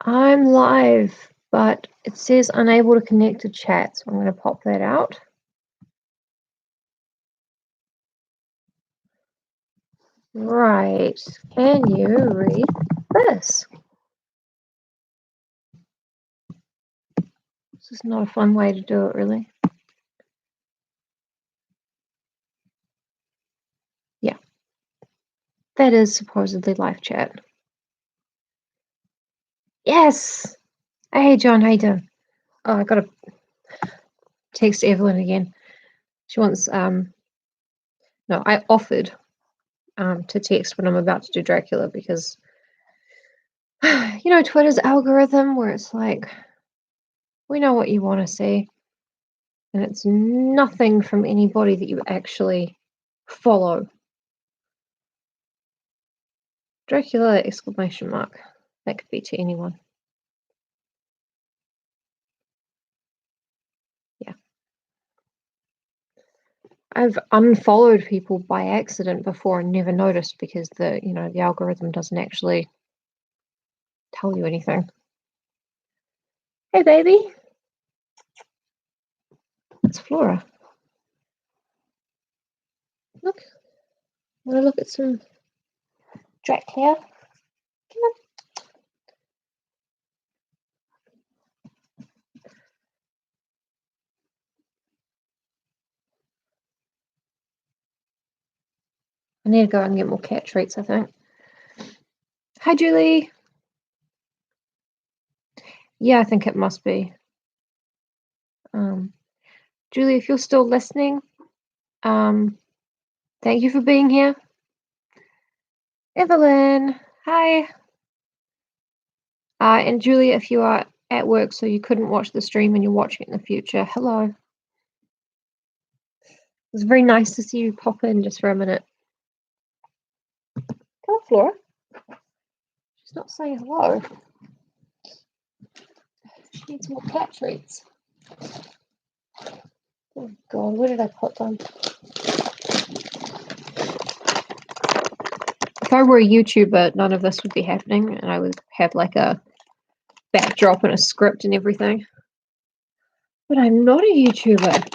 I'm live, but it says unable to connect to chat, so I'm going to pop that out. Right, can you read this? This is not a fun way to do it, really. Yeah, that is supposedly live chat. Yes! Hey, John, how you doing? Oh, I gotta text Evelyn again. She wants, no, I offered to text when I'm about to do Dracula because, you know, Twitter's algorithm where it's like, we know what you want to see, and it's nothing from anybody that you actually follow. Dracula exclamation mark. That could be to anyone. Yeah. I've unfollowed people by accident before and never noticed because the algorithm doesn't actually tell you anything. Hey baby. It's Flora. Look. Wanna look at some Dracula? Come on. I need to go and get more cat treats, I think. Hi Julie. Yeah, I think it must be. Julie, if you're still listening, thank you for being here. Evelyn, hi. And Julie, if you are at work so you couldn't watch the stream and you're watching it in the future, hello. It's very nice to see you pop in just for a minute. Come on, Flora. She's not saying hello. She needs more cat treats. Oh God, where did I put them? If I were a YouTuber, none of this would be happening, and I would have like a backdrop and a script and everything. But I'm not a YouTuber.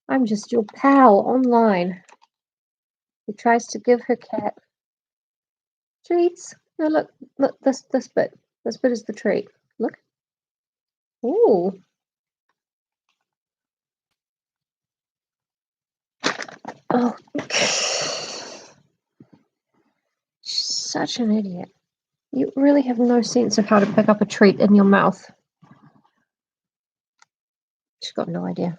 I'm just your pal online who tries to give her cat treats. No, look, this bit. This bit is the treat. Look. Ooh. Oh. Such an idiot. You really have no sense of how to pick up a treat in your mouth. She's got no idea.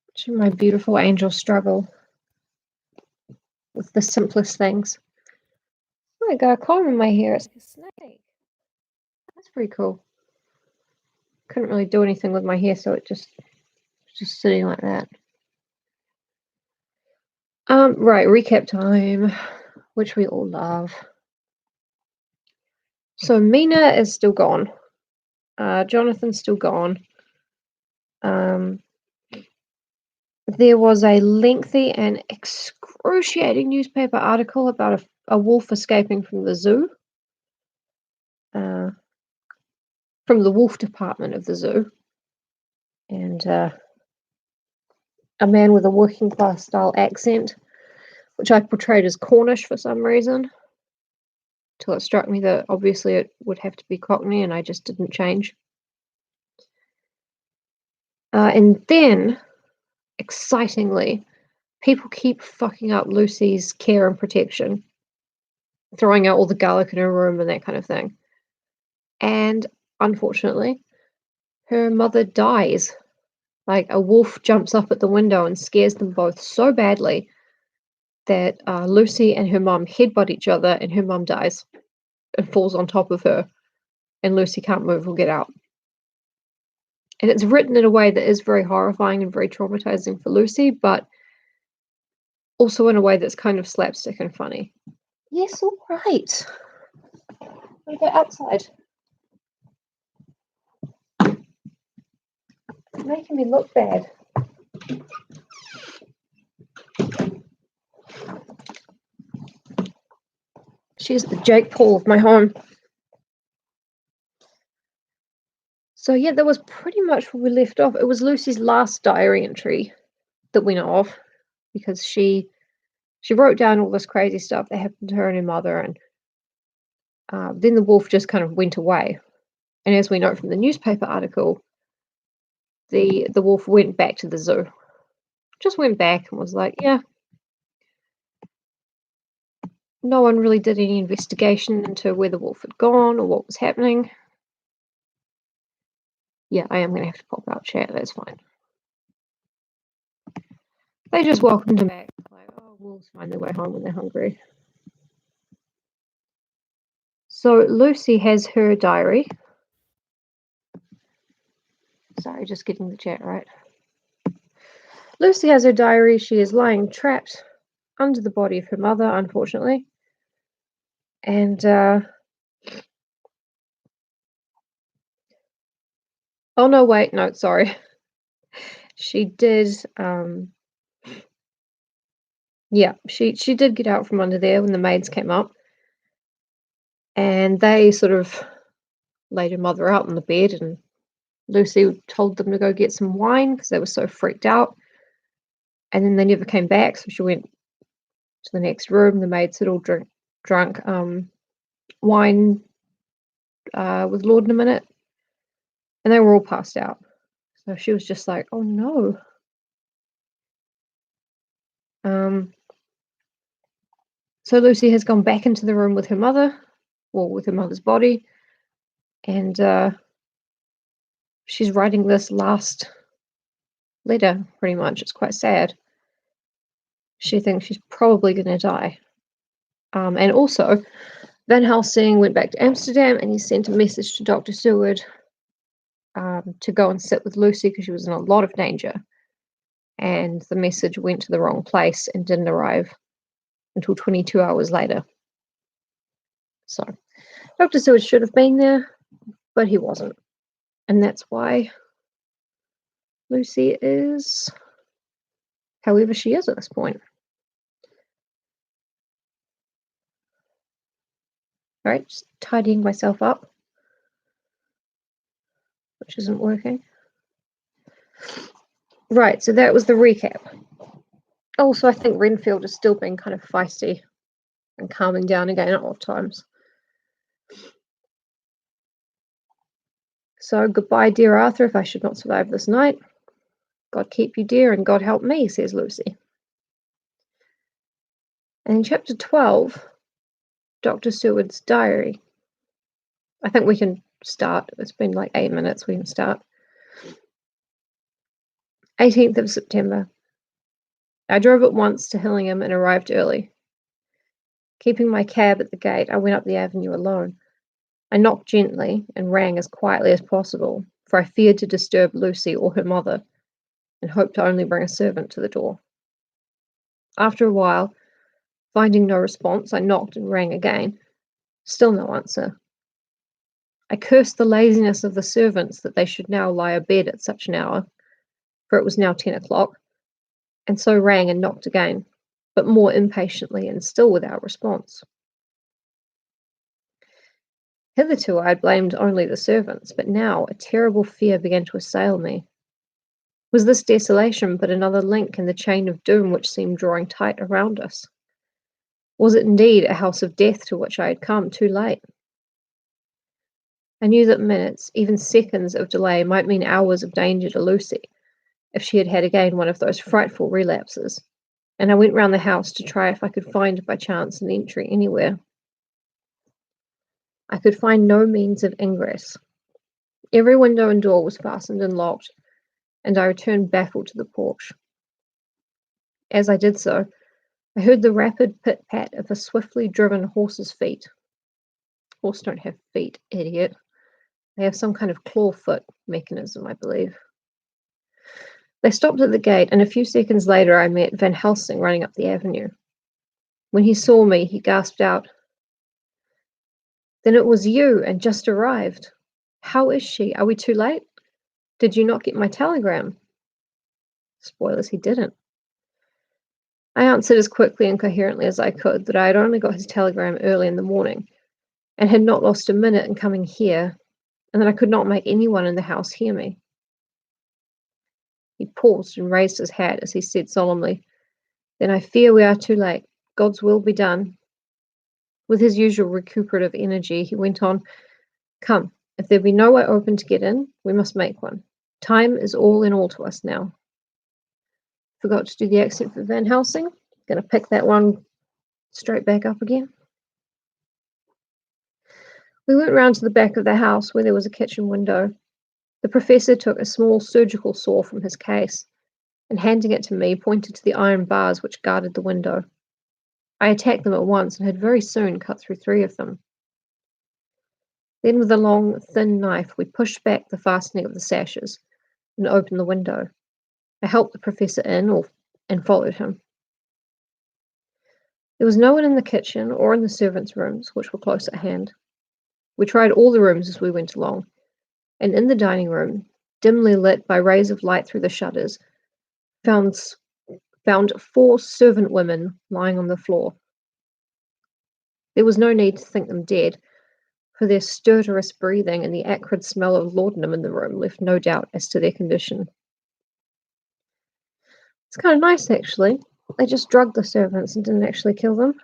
Watching my beautiful angel struggle with the simplest things. Oh, I got a comb in my hair. It's like a snake. That's pretty cool. Couldn't really do anything with my hair, so it just sitting like that. Right, recap time, which we all love. So Mina is still gone. Jonathan's still gone. There was a lengthy and excruciating newspaper article about a wolf escaping from the zoo. From the wolf department of the zoo. And a man with a working class style accent, which I portrayed as Cornish for some reason. Till it struck me that obviously it would have to be Cockney, and I just didn't change. And then, excitingly, people keep fucking up Lucy's care and protection, throwing out all the garlic in her room and that kind of thing. And unfortunately, her mother dies. Like, a wolf jumps up at the window and scares them both so badly that Lucy and her mum headbutt each other, and her mum dies and falls on top of her, and Lucy can't move or get out. And it's written in a way that is very horrifying and very traumatizing for Lucy, but also in a way that's kind of slapstick and funny. Yes, all right. We'll go outside. You're making me look bad. She's the Jake Paul of my home. So yeah, that was pretty much where we left off. It was Lucy's last diary entry that we know of, because she wrote down all this crazy stuff that happened to her and her mother, and then the wolf just kind of went away. And as we know from the newspaper article, the wolf went back to the zoo. Just went back and was like, yeah. No one really did any investigation into where the wolf had gone or what was happening. Yeah, I am going to have to pop out chat, that's fine. They just welcomed him back. Like, oh, wolves find their way home when they're hungry. So Lucy has her diary. Sorry, just getting the chat right. Lucy has her diary. She is lying trapped under the body of her mother, unfortunately. And, oh no, wait, no, sorry. She did, yeah, she did get out from under there when the maids came up. And they sort of laid her mother out on the bed, and Lucy told them to go get some wine because they were so freaked out. And then they never came back, so she went to the next room. The maids had all drunk wine with laudanum in it, and they were all passed out. So she was just like, oh no. So Lucy has gone back into the room with her mother, or with her mother's body, and she's writing this last letter, pretty much. It's quite sad. She thinks she's probably going to die. And also, Van Helsing went back to Amsterdam, and he sent a message to Dr. Seward to go and sit with Lucy because she was in a lot of danger. And the message went to the wrong place and didn't arrive until 22 hours later. So Dr. Seward should have been there, but he wasn't. And that's why Lucy is however she is at this point. All right, just tidying myself up, which isn't working. Right, so that was the recap. Also, I think Renfield has still been kind of feisty and calming down again at off times. So goodbye, dear Arthur, if I should not survive this night. God keep you, dear, and God help me, says Lucy. And in chapter 12, Dr. Seward's diary. I think we can start. It's been like 8 minutes. We can start. 18th of September. I drove at once to Hillingham and arrived early. Keeping my cab at the gate, I went up the avenue alone. I knocked gently and rang as quietly as possible, for I feared to disturb Lucy or her mother, and hoped to only bring a servant to the door. After a while, finding no response, I knocked and rang again. Still no answer. I cursed the laziness of the servants that they should now lie abed at such an hour, for it was now 10 o'clock, and so rang and knocked again, but more impatiently and still without response. Hitherto I had blamed only the servants, but now a terrible fear began to assail me. Was this desolation but another link in the chain of doom which seemed drawing tight around us? Was it indeed a house of death to which I had come too late? I knew that minutes, even seconds of delay might mean hours of danger to Lucy, if she had had again one of those frightful relapses, and I went round the house to try if I could find by chance an entry anywhere. I could find no means of ingress. Every window and door was fastened and locked, and I returned baffled to the porch. As I did so, I heard the rapid pit-pat of a swiftly driven horse's feet. Horses don't have feet, idiot. They have some kind of claw-foot mechanism, I believe. They stopped at the gate, and a few seconds later I met Van Helsing running up the avenue. When he saw me, he gasped out, "Then it was you, and just arrived. How is she? Are we too late? Did you not get my telegram?" Spoilers, he didn't. I answered as quickly and coherently as I could that I had only got his telegram early in the morning and had not lost a minute in coming here, and that I could not make anyone in the house hear me. He paused and raised his hat as he said solemnly, "Then I fear we are too late. God's will be done." With his usual recuperative energy, he went on, "Come, if there be no way open to get in, we must make one. Time is all in all to us now." Forgot to do the accent for Van Helsing. Gonna pick that one straight back up again. We went round to the back of the house where there was a kitchen window. The professor took a small surgical saw from his case and, handing it to me, pointed to the iron bars which guarded the window. I attacked them at once and had very soon cut through 3 of them. Then with a long, thin knife we pushed back the fastening of the sashes and opened the window. I helped the professor in and followed him. There was no one in the kitchen or in the servants' rooms, which were close at hand. We tried all the rooms as we went along, and in the dining room, dimly lit by rays of light through the shutters, found 4 servant women lying on the floor. There was no need to think them dead, for their stertorous breathing and the acrid smell of laudanum in the room left no doubt as to their condition. It's kind of nice, actually. They just drugged the servants and didn't actually kill them.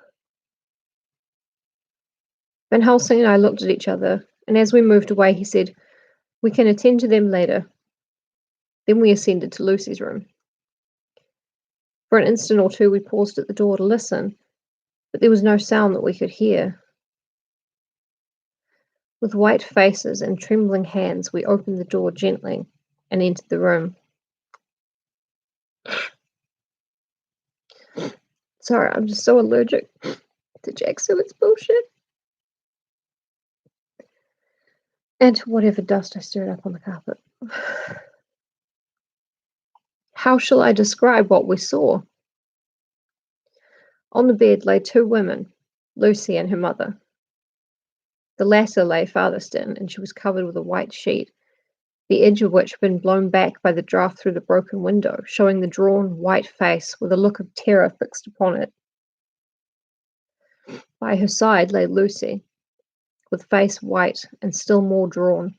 Van Helsing and I looked at each other, and as we moved away, he said, "We can attend to them later." Then we ascended to Lucy's room. For an instant or two we paused at the door to listen, but there was no sound that we could hear. With white faces and trembling hands, we opened the door gently and entered the room. Sorry, I'm just so allergic to Jackson. It's bullshit. And to whatever dust I stirred up on the carpet. How shall I describe what we saw? On the bed lay 2 women, Lucy and her mother. The latter lay farthest in, and she was covered with a white sheet, the edge of which had been blown back by the draught through the broken window, showing the drawn, white face with a look of terror fixed upon it. By her side lay Lucy, with face white and still more drawn.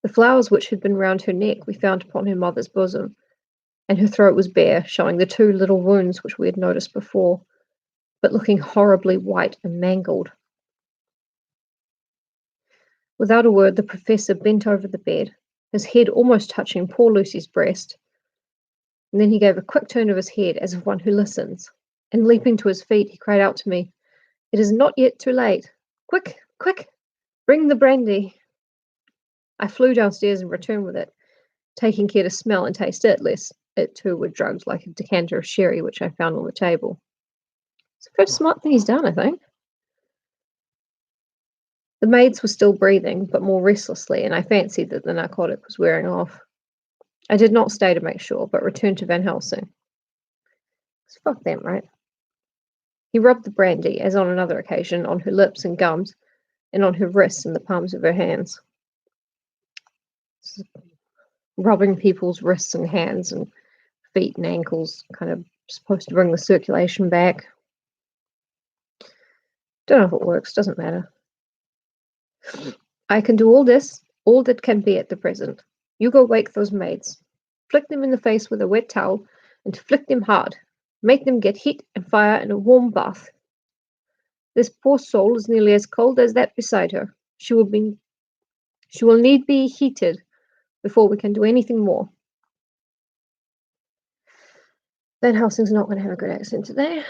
The flowers which had been round her neck we found upon her mother's bosom, and her throat was bare, showing the 2 little wounds which we had noticed before, but looking horribly white and mangled. Without a word, the professor bent over the bed, his head almost touching poor Lucy's breast, and then he gave a quick turn of his head as of one who listens, and leaping to his feet, he cried out to me, "It is not yet too late. Quick, quick, bring the brandy." I flew downstairs and returned with it, taking care to smell and taste it, lest it too were drugged like a decanter of sherry which I found on the table. It's the first smart thing he's done, I think. The maids were still breathing, but more restlessly, and I fancied that the narcotic was wearing off. I did not stay to make sure, but returned to Van Helsing. Fuck them, right? He rubbed the brandy, as on another occasion, on her lips and gums, and on her wrists and the palms of her hands. Rubbing people's wrists and hands and feet and ankles, kind of supposed to bring the circulation back. Don't know if it works, doesn't matter. I can do all that can be at the present. You go wake those maids. Flick them in the face with a wet towel, and flick them hard. Make them get heat and fire and a warm bath. This poor soul is nearly as cold as that beside her. She will need be heated before we can do anything more. Van Helsing's not going to have a good accent today,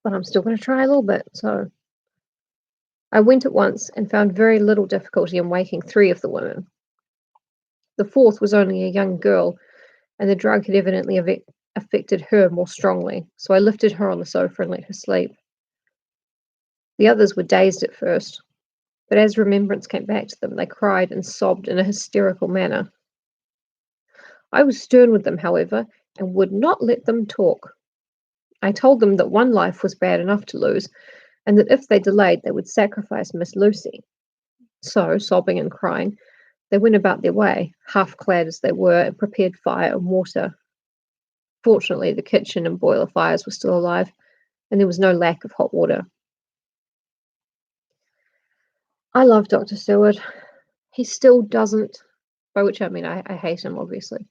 but I'm still going to try a little bit. So I went at once and found very little difficulty in waking 3 of the women. The 4th was only a young girl, and the drug had evidently affected her more strongly, so I lifted her on the sofa and let her sleep. The others were dazed at first, but as remembrance came back to them, they cried and sobbed in a hysterical manner. I was stern with them, however, and would not let them talk. I told them that one life was bad enough to lose, and that if they delayed, they would sacrifice Miss Lucy. So, sobbing and crying, they went about their way, half clad as they were, and prepared fire and water. Fortunately, the kitchen and boiler fires were still alive, and there was no lack of hot water. I love Dr. Seward. He still doesn't, by which I mean I hate him, obviously.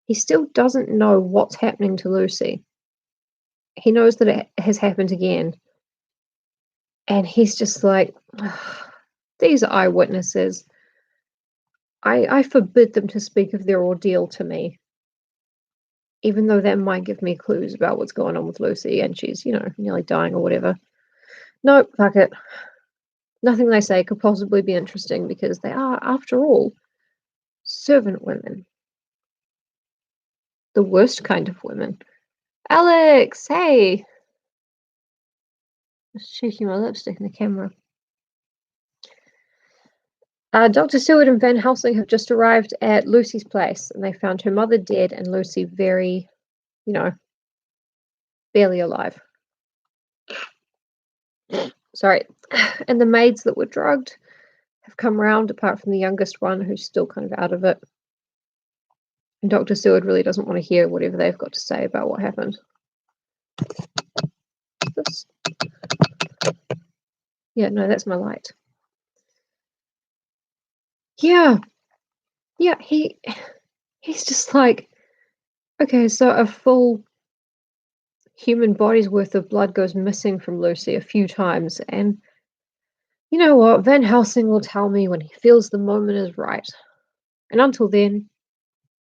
He still doesn't know what's happening to Lucy. He knows that it has happened again. And he's just like, these are eyewitnesses. I forbid them to speak of their ordeal to me, even though that might give me clues about what's going on with Lucy and she's, nearly dying or whatever. Nope, fuck it. Nothing they say could possibly be interesting because they are, after all, servant women. The worst kind of women. Alex, hey! Just shaking my lipstick in the camera. Dr. Seward and Van Helsing have just arrived at Lucy's place, and they found her mother dead and Lucy very, barely alive. Sorry. And the maids that were drugged have come round, apart from the youngest one, who's still kind of out of it. And Dr. Seward really doesn't want to hear whatever they've got to say about what happened. This? Yeah, no, that's my light. Yeah, he's just like, okay, so a full human body's worth of blood goes missing from Lucy a few times, and you know what? Van Helsing will tell me when he feels the moment is right. And until then,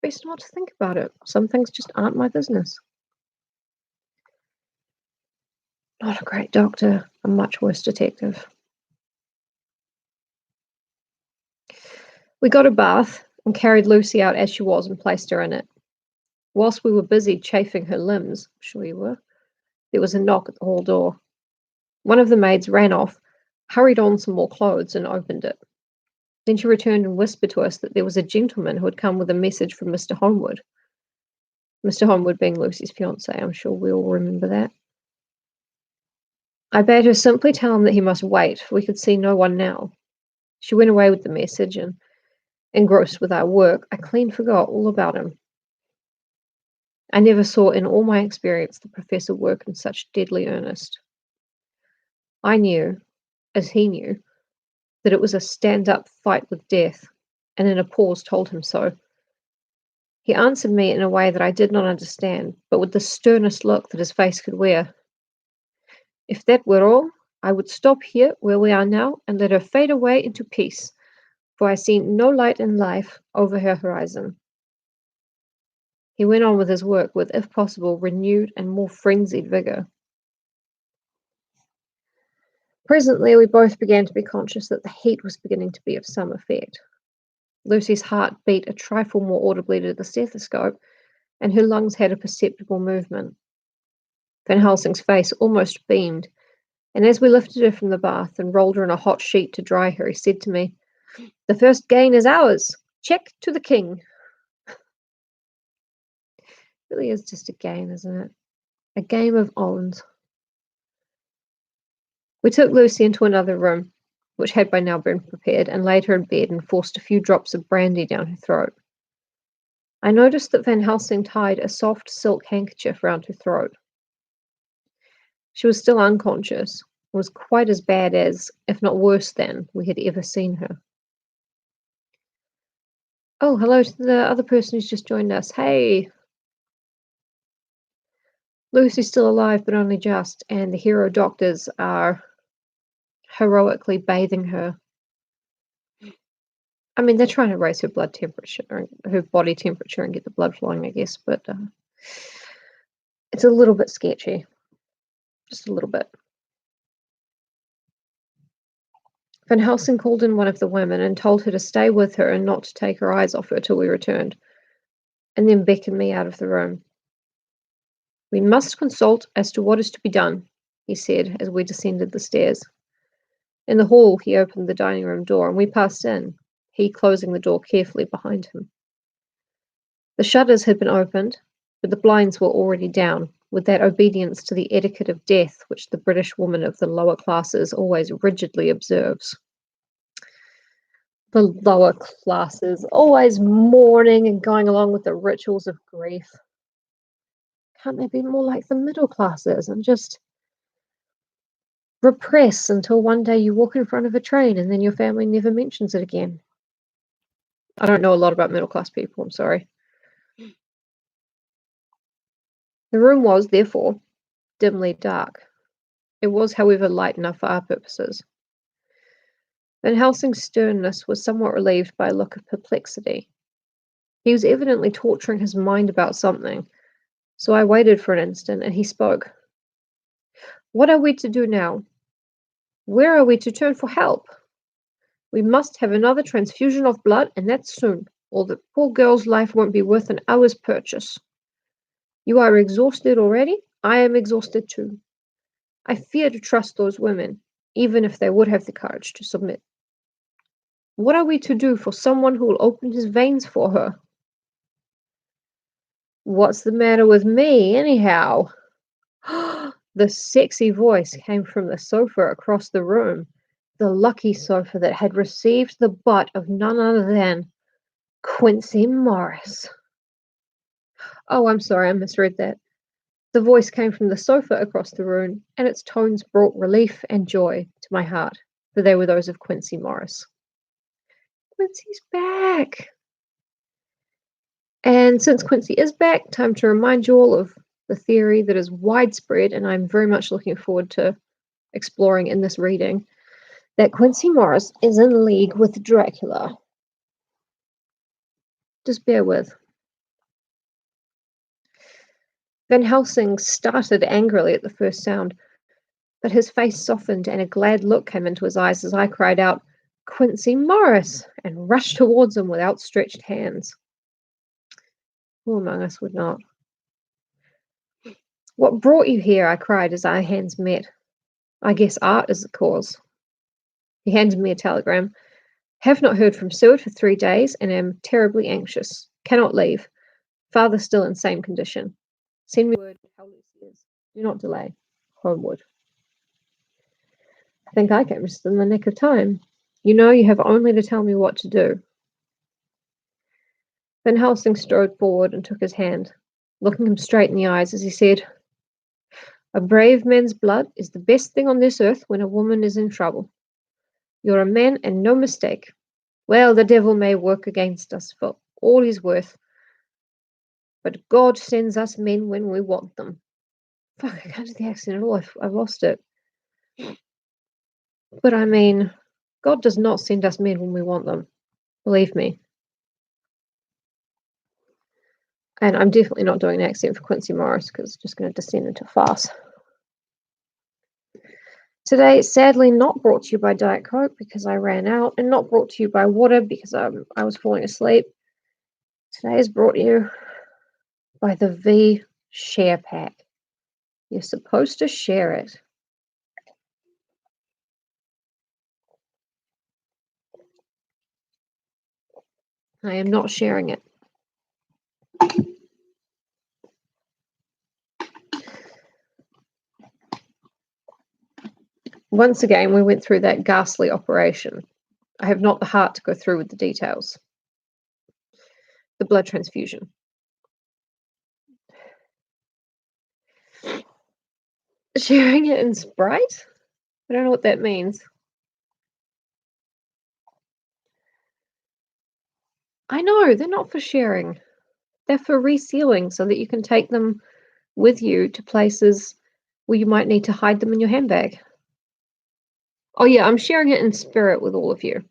best not to think about it. Some things just aren't my business. Not a great doctor, a much worse detective. We got a bath and carried Lucy out as she was and placed her in it. Whilst we were busy chafing her limbs, I'm sure you were, there was a knock at the hall door. One of the maids ran off, hurried on some more clothes, and opened it. Then she returned and whispered to us that there was a gentleman who had come with a message from Mr. Homewood. Mr. Homewood being Lucy's fiancé, I'm sure we all remember that. I bade her simply tell him that he must wait, for we could see no one now. She went away with the message, and, engrossed with our work, I clean forgot all about him. I never saw in all my experience the professor work in such deadly earnest. I knew, as he knew, that it was a stand-up fight with death, and in a pause told him so. He answered me in a way that I did not understand, but with the sternest look that his face could wear. If that were all, I would stop here where we are now and let her fade away into peace, for I see no light in life over her horizon. He went on with his work with, if possible, renewed and more frenzied vigour. Presently, we both began to be conscious that the heat was beginning to be of some effect. Lucy's heart beat a trifle more audibly to the stethoscope, and her lungs had a perceptible movement. Van Helsing's face almost beamed, and as we lifted her from the bath and rolled her in a hot sheet to dry her, he said to me, "The first gain is ours. Check to the king." It really is just a game, isn't it? A game of owns. We took Lucy into another room, which had by now been prepared, and laid her in bed and forced a few drops of brandy down her throat. I noticed that Van Helsing tied a soft silk handkerchief round her throat. She was still unconscious, and was quite as bad as, if not worse than, we had ever seen her. Oh, hello to the other person who's just joined us. Hey! Lucy's still alive, but only just, and the hero doctors are heroically bathing her. I mean, they're trying to raise her blood temperature, her body temperature, and get the blood flowing, I guess, but it's a little bit sketchy. Just a little bit. Van Helsing called in one of the women and told her to stay with her and not to take her eyes off her till we returned, and then beckoned me out of the room. "We must consult as to what is to be done," he said as we descended the stairs. In the hall, he opened the dining room door, and we passed in, he closing the door carefully behind him. The shutters had been opened, but the blinds were already down, with that obedience to the etiquette of death which the British woman of the lower classes always rigidly observes. The lower classes, always mourning and going along with the rituals of grief. can't they be more like the middle classes and just repress until one day you walk in front of a train and then your family never mentions it again? I don't know a lot about middle class people, I'm sorry. The room was, therefore, dimly dark. It was, however, light enough for our purposes. Van Helsing's sternness was somewhat relieved by a look of perplexity. He was evidently torturing his mind about something, so I waited for an instant, and he spoke. What are we to do now? Where are we to turn for help? We must have another transfusion of blood, and that soon, or the poor girl's life won't be worth an hour's purchase. You are exhausted already. I am exhausted too. I fear to trust those women, even if they would have the courage to submit. What are we to do for someone who will open his veins for her? What's the matter with me, anyhow? The sexy voice came from the sofa across the room, the lucky sofa that had received the butt of none other than Quincy Morris. Oh, I'm sorry, I misread that. The voice came from the sofa across the room, and its tones brought relief and joy to my heart, for they were those of Quincy Morris. Quincy's back! And since Quincy is back, time to remind you all of the theory that is widespread, and I'm very much looking forward to exploring in this reading, that Quincy Morris is in league with Dracula. Just bear with. Van Helsing started angrily at the first sound, but his face softened and a glad look came into his eyes as I cried out, Quincy Morris, and rushed towards him with outstretched hands. Who among us would not? What brought you here? I cried as our hands met. I guess art is the cause. He handed me a telegram. Have not heard from Seward for 3 days and am terribly anxious. Cannot leave. Father still in same condition. Send me word how Lucy is. Do not delay. Homeward. I think I came just in the nick of time. You know you have only to tell me what to do. Van Helsing strode forward and took his hand, looking him straight in the eyes as he said, A brave man's blood is the best thing on this earth when a woman is in trouble. You're a man and no mistake. Well, the devil may work against us for all he's worth, but God sends us men when we want them. Fuck, I can't do the accent at all. I've lost it. But I mean, God does not send us men when we want them. Believe me. And I'm definitely not doing an accent for Quincy Morris because it's just going to descend into farce. Today, sadly, not brought to you by Diet Coke because I ran out, and not brought to you by water because I was falling asleep. Today is brought to you by the V Share Pack. You're supposed to share it. I am not sharing it. Once again, we went through that ghastly operation. I have not the heart to go through with the details. The blood transfusion. Sharing it in Sprite? I don't know what that means. I know, they're not for sharing. They're for resealing so that you can take them with you to places where you might need to hide them in your handbag. Oh yeah, I'm sharing it in spirit with all of you.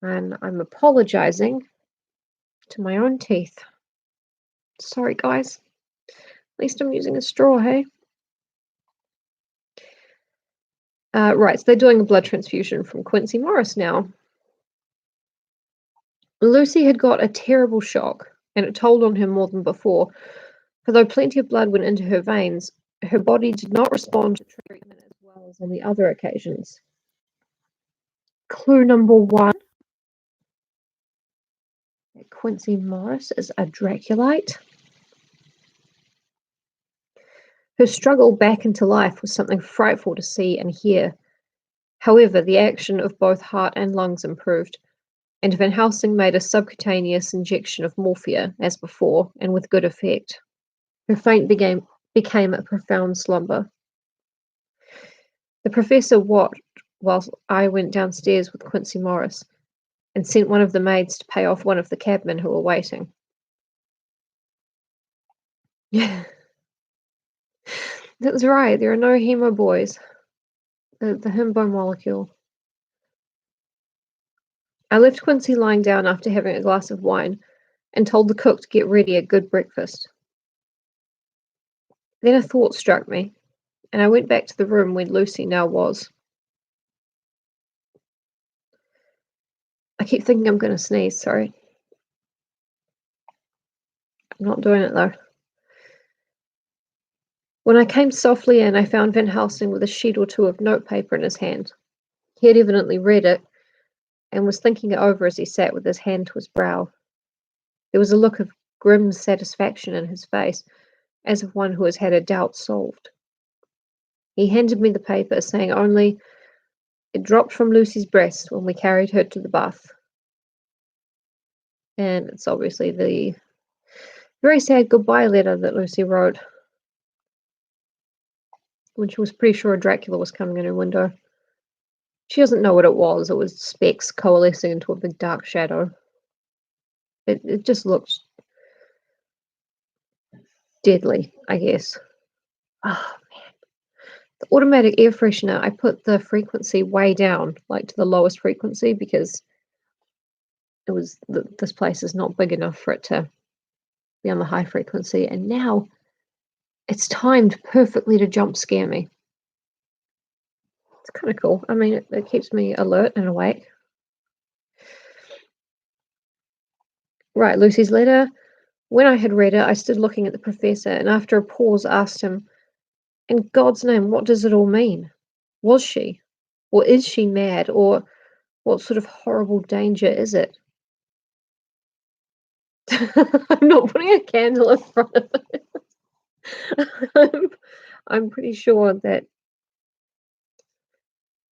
And I'm apologizing to my own teeth. Sorry, guys. At least I'm using a straw, hey? Right, so they're doing a blood transfusion from Quincy Morris now. Lucy had got a terrible shock, and it told on her more than before, for though plenty of blood went into her veins, her body did not respond to treatment as well as on the other occasions. Clue number 1. Quincy Morris is a Draculite. Her struggle back into life was something frightful to see and hear. However, the action of both heart and lungs improved, and Van Helsing made a subcutaneous injection of morphia, as before, and with good effect. Her faint became a profound slumber. The professor watched whilst I went downstairs with Quincy Morris and sent one of the maids to pay off one of the cabmen who were waiting. That's right, there are no hemo boys. The himbo molecule. I left Quincy lying down after having a glass of wine and told the cook to get ready a good breakfast. Then a thought struck me, and I went back to the room where Lucy now was. I keep thinking I'm going to sneeze, sorry. I'm not doing it though. When I came softly in, I found Van Helsing with a sheet or two of notepaper in his hand. He had evidently read it and was thinking it over as he sat with his hand to his brow. There was a look of grim satisfaction in his face, as of one who has had a doubt solved. He handed me the paper, saying only, "It dropped from Lucy's breast when we carried her to the bath." And it's obviously the very sad goodbye letter that Lucy wrote when she was pretty sure a Dracula was coming in her window. She doesn't know what it was. It was specks coalescing into a big dark shadow. It just looked deadly, I guess. Oh, man. The automatic air freshener, I put the frequency way down, like to the lowest frequency, because it was this place is not big enough for it to be on the high frequency. And now it's timed perfectly to jump scare me. It's kind of cool. I mean, it keeps me alert and awake. Right, Lucy's letter. When I had read it, I stood looking at the professor, and after a pause asked him, "In God's name, what does it all mean? Was she? Or is she mad? Or what sort of horrible danger is it?" I'm not putting a candle in front of it. I'm pretty sure that,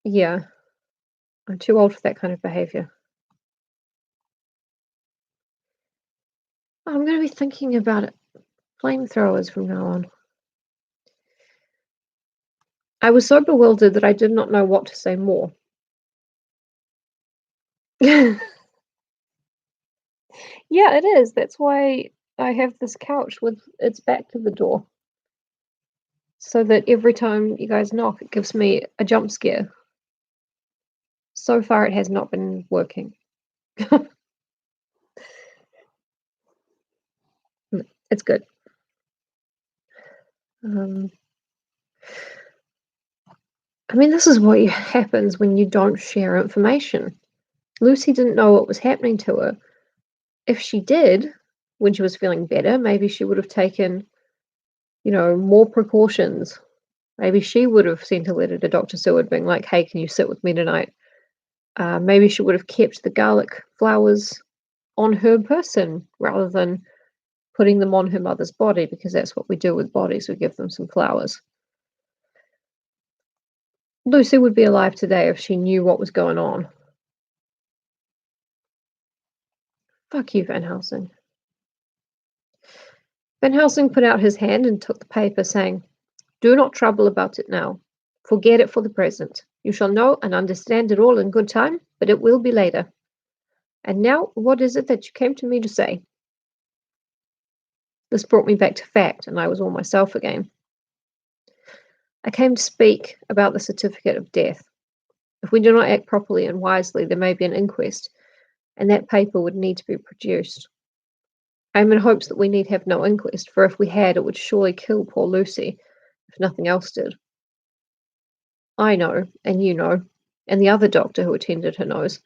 yeah, I'm too old for that kind of behavior. I'm going to be thinking about it. Flamethrowers from now on. I was so bewildered that I did not know what to say more. Yeah, it is. That's why I have this couch with its back to the door. So that every time you guys knock, it gives me a jump scare. So far, it has not been working. It's good. I mean, this is what happens when you don't share information. Lucy didn't know what was happening to her. If she did, when she was feeling better, maybe she would have taken, more precautions. Maybe she would have sent a letter to Dr. Seward being like, "Hey, can you sit with me tonight?" Maybe she would have kept the garlic flowers on her person rather than putting them on her mother's body, because that's what we do with bodies. We give them some flowers. Lucy would be alive today if she knew what was going on. Fuck you, Van Helsing. Van Helsing put out his hand and took the paper, saying, "Do not trouble about it now. Forget it for the present. You shall know and understand it all in good time, but it will be later. And now, what is it that you came to me to say?" This brought me back to fact, and I was all myself again. "I came to speak about the certificate of death. If we do not act properly and wisely, there may be an inquest, and that paper would need to be produced. I am in hopes that we need have no inquest, for if we had, it would surely kill poor Lucy, if nothing else did. I know, and you know, and the other doctor who attended her knows,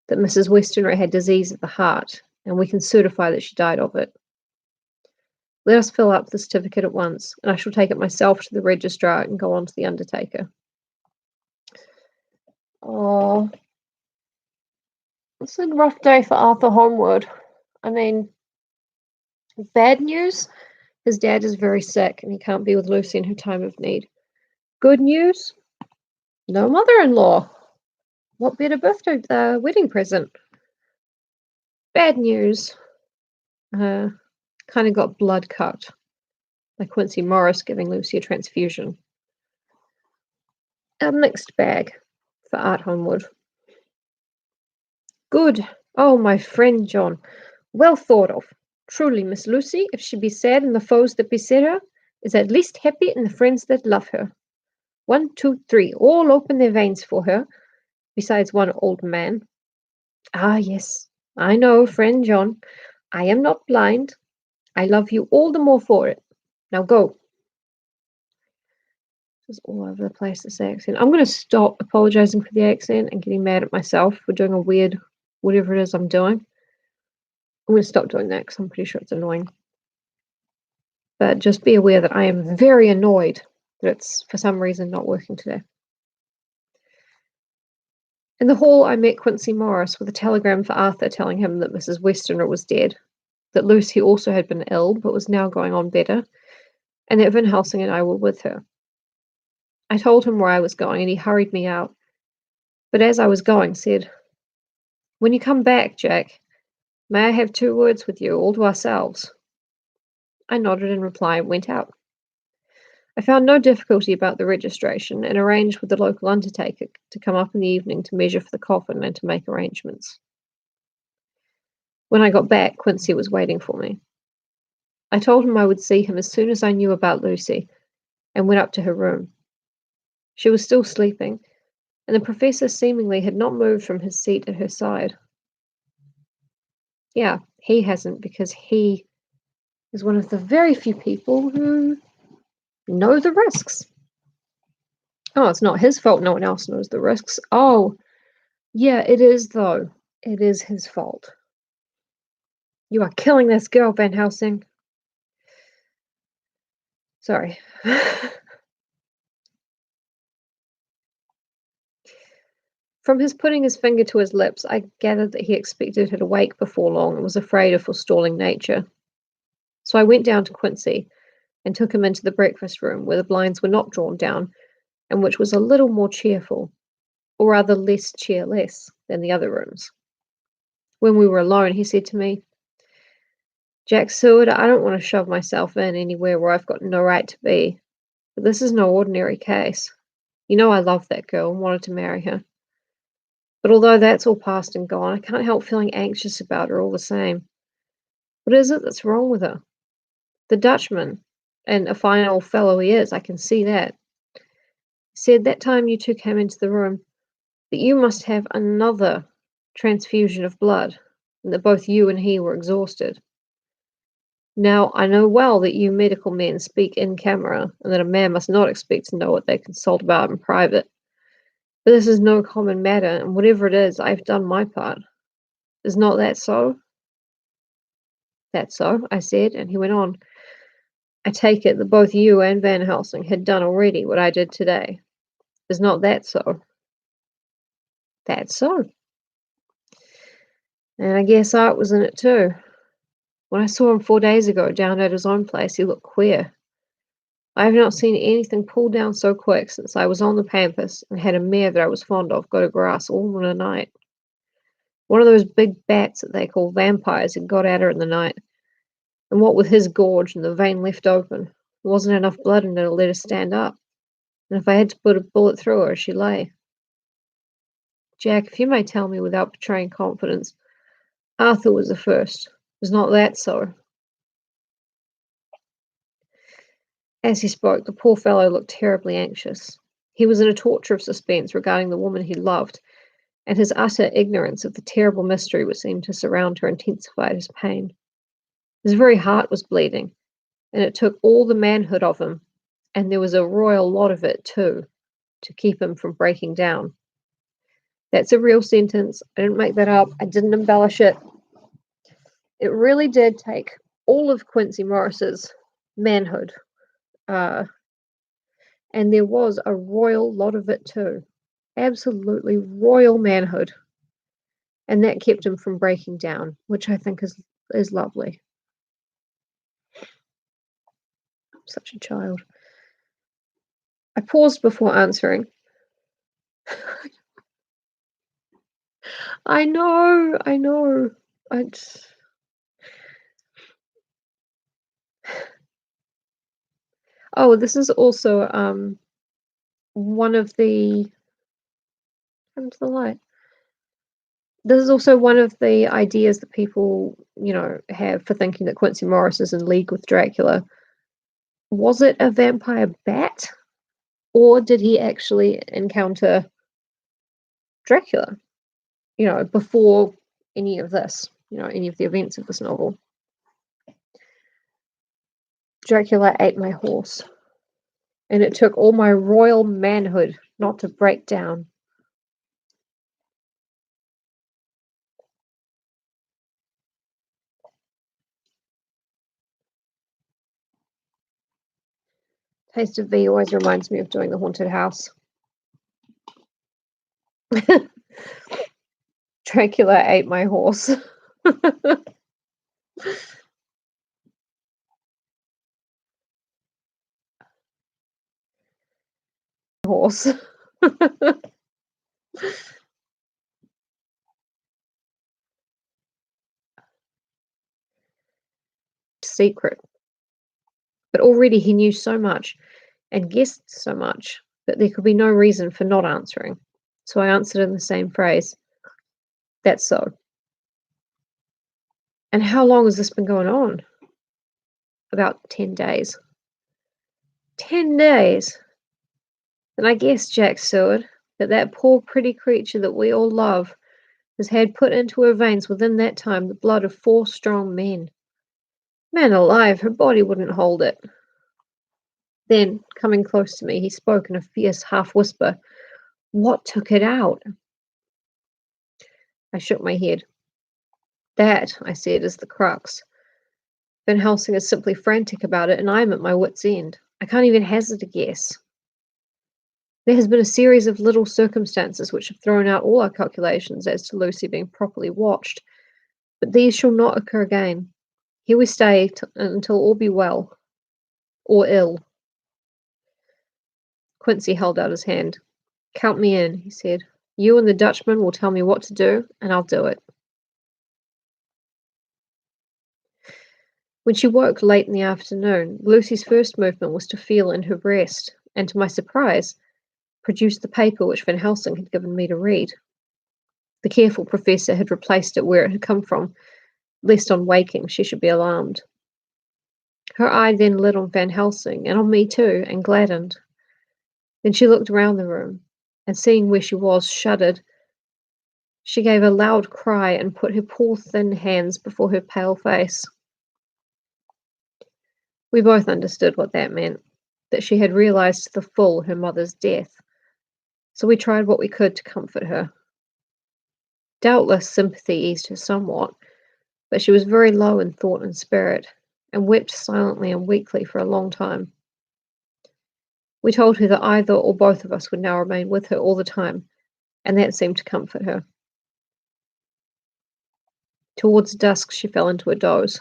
that Mrs. Westenra had disease of the heart, and we can certify that she died of it. Let us fill up the certificate at once, and I shall take it myself to the registrar and go on to the undertaker." Oh, it's a rough day for Arthur Holmwood. I mean, bad news, his dad is very sick and he can't be with Lucy in her time of need. Good news, no mother-in-law. What better wedding present? Bad news, kind of got blood cut like Quincy Morris giving Lucy a transfusion. A mixed bag for Art Homewood. Good. Oh, my friend John. Well thought of. Truly, Miss Lucy, if she be sad in the foes that beset her, is at least happy in the friends that love her. 1, 2, 3, all open their veins for her, besides one old man. Ah, yes, I know, friend John. I am not blind. I love you all the more for it. Now go. This is all over the place, this accent. I'm going to stop apologizing for the accent and getting mad at myself for doing a weird whatever it is I'm doing. I'm going to stop doing that because I'm pretty sure it's annoying. But just be aware that I am very annoyed that it's, for some reason, not working today. In the hall, I met Quincy Morris with a telegram for Arthur telling him that Mrs. Westerner was dead, that Lucy also had been ill but was now going on better, and that Van Helsing and I were with her. I told him where I was going, and he hurried me out. But as I was going, said, "When you come back, Jack, may I have 2 words with you, all to ourselves?" I nodded in reply and went out. I found no difficulty about the registration and arranged with the local undertaker to come up in the evening to measure for the coffin and to make arrangements. When I got back, Quincy was waiting for me. I told him I would see him as soon as I knew about Lucy, and went up to her room. She was still sleeping, and the professor seemingly had not moved from his seat at her side. Yeah, he hasn't, because he is one of the very few people who know the risks. Oh, it's not his fault no one else knows the risks. Oh, yeah, it is, though. It is his fault. You are killing this girl, Van Helsing. Sorry. From his putting his finger to his lips, I gathered that he expected her to wake before long and was afraid of forestalling nature. So I went down to Quincy and took him into the breakfast room where the blinds were not drawn down and which was a little more cheerful, or rather less cheerless, than the other rooms. When we were alone, he said to me, "Jack Seward, I don't want to shove myself in anywhere where I've got no right to be, but this is no ordinary case. You know I love that girl and wanted to marry her. But although that's all past and gone, I can't help feeling anxious about her all the same. What is it that's wrong with her? The Dutchman, and a fine old fellow he is, I can see that, said that time you took him into the room that you must have another transfusion of blood, and that both you and he were exhausted. Now, I know well that you medical men speak in camera, and that a man must not expect to know what they consult about in private. But this is no common matter, and whatever it is, I've done my part. Is not that so?" "That's so," I said, and he went on, "I take it that both you and Van Helsing had done already what I did today. Is not that so?" "That's so." And I guess Art was in it too. When I saw him 4 days ago down at his own place, he looked queer. I have not seen anything pulled down so quick since I was on the pampas and had a mare that I was fond of go to grass all in a night. One of those big bats that they call vampires had got at her in the night, and what with his gorge and the vein left open, there wasn't enough blood in her to let her stand up, and if I had to put a bullet through her, she lay. Jack, if you may tell me without betraying confidence, Arthur was the first. Was not that so?" As he spoke, the poor fellow looked terribly anxious. He was in a torture of suspense regarding the woman he loved, and his utter ignorance of the terrible mystery which seemed to surround her intensified his pain. His very heart was bleeding, and it took all the manhood of him, and there was a royal lot of it too, to keep him from breaking down. That's a real sentence. I didn't make that up. I didn't embellish it. It really did take all of Quincy Morris's manhood, uh, and there was a royal lot of it too. Absolutely royal manhood. And that kept him from breaking down, which I think is lovely. Such a child. I paused before answering. I know. Oh, this is also one of the come to the light. This is also one of the ideas that people, have for thinking that Quincy Morris is in league with Dracula. Was it a vampire bat, or did he actually encounter Dracula, before any of this, any of the events of this novel? Dracula ate my horse, and it took all my royal manhood not to break down. Taste of V always reminds me of doing the haunted house. Dracula ate my horse. Horse. Secret. But already he knew so much and guessed so much that there could be no reason for not answering. So I answered in the same phrase. That's so. And how long has this been going on? About 10 days. 10 days! And I guess, Jack Seward, that poor pretty creature that we all love has had put into her veins within that time the blood of 4 strong men. Man alive, her body wouldn't hold it. Then, coming close to me, he spoke in a fierce half-whisper. What took it out? I shook my head. That, I said, is the crux. Van Helsing is simply frantic about it, and I am at my wit's end. I can't even hazard a guess. There has been a series of little circumstances which have thrown out all our calculations as to Lucy being properly watched, but these shall not occur again. Here we stay until all be well. Or ill. Quincy held out his hand. Count me in, he said. You and the Dutchman will tell me what to do, and I'll do it. When she woke late in the afternoon, Lucy's first movement was to feel in her breast, and to my surprise, produce the paper which Van Helsing had given me to read. The careful professor had replaced it where it had come from, lest on waking she should be alarmed. Her eye then lit on Van Helsing, and on me too, and gladdened. Then she looked round the room, and seeing where she was, shuddered. She gave a loud cry and put her poor thin hands before her pale face. We both understood what that meant, that she had realized to the full her mother's death, so we tried what we could to comfort her. Doubtless sympathy eased her somewhat, but she was very low in thought and spirit, and wept silently and weakly for a long time. We told her that either or both of us would now remain with her all the time, and that seemed to comfort her. Towards dusk she fell into a doze.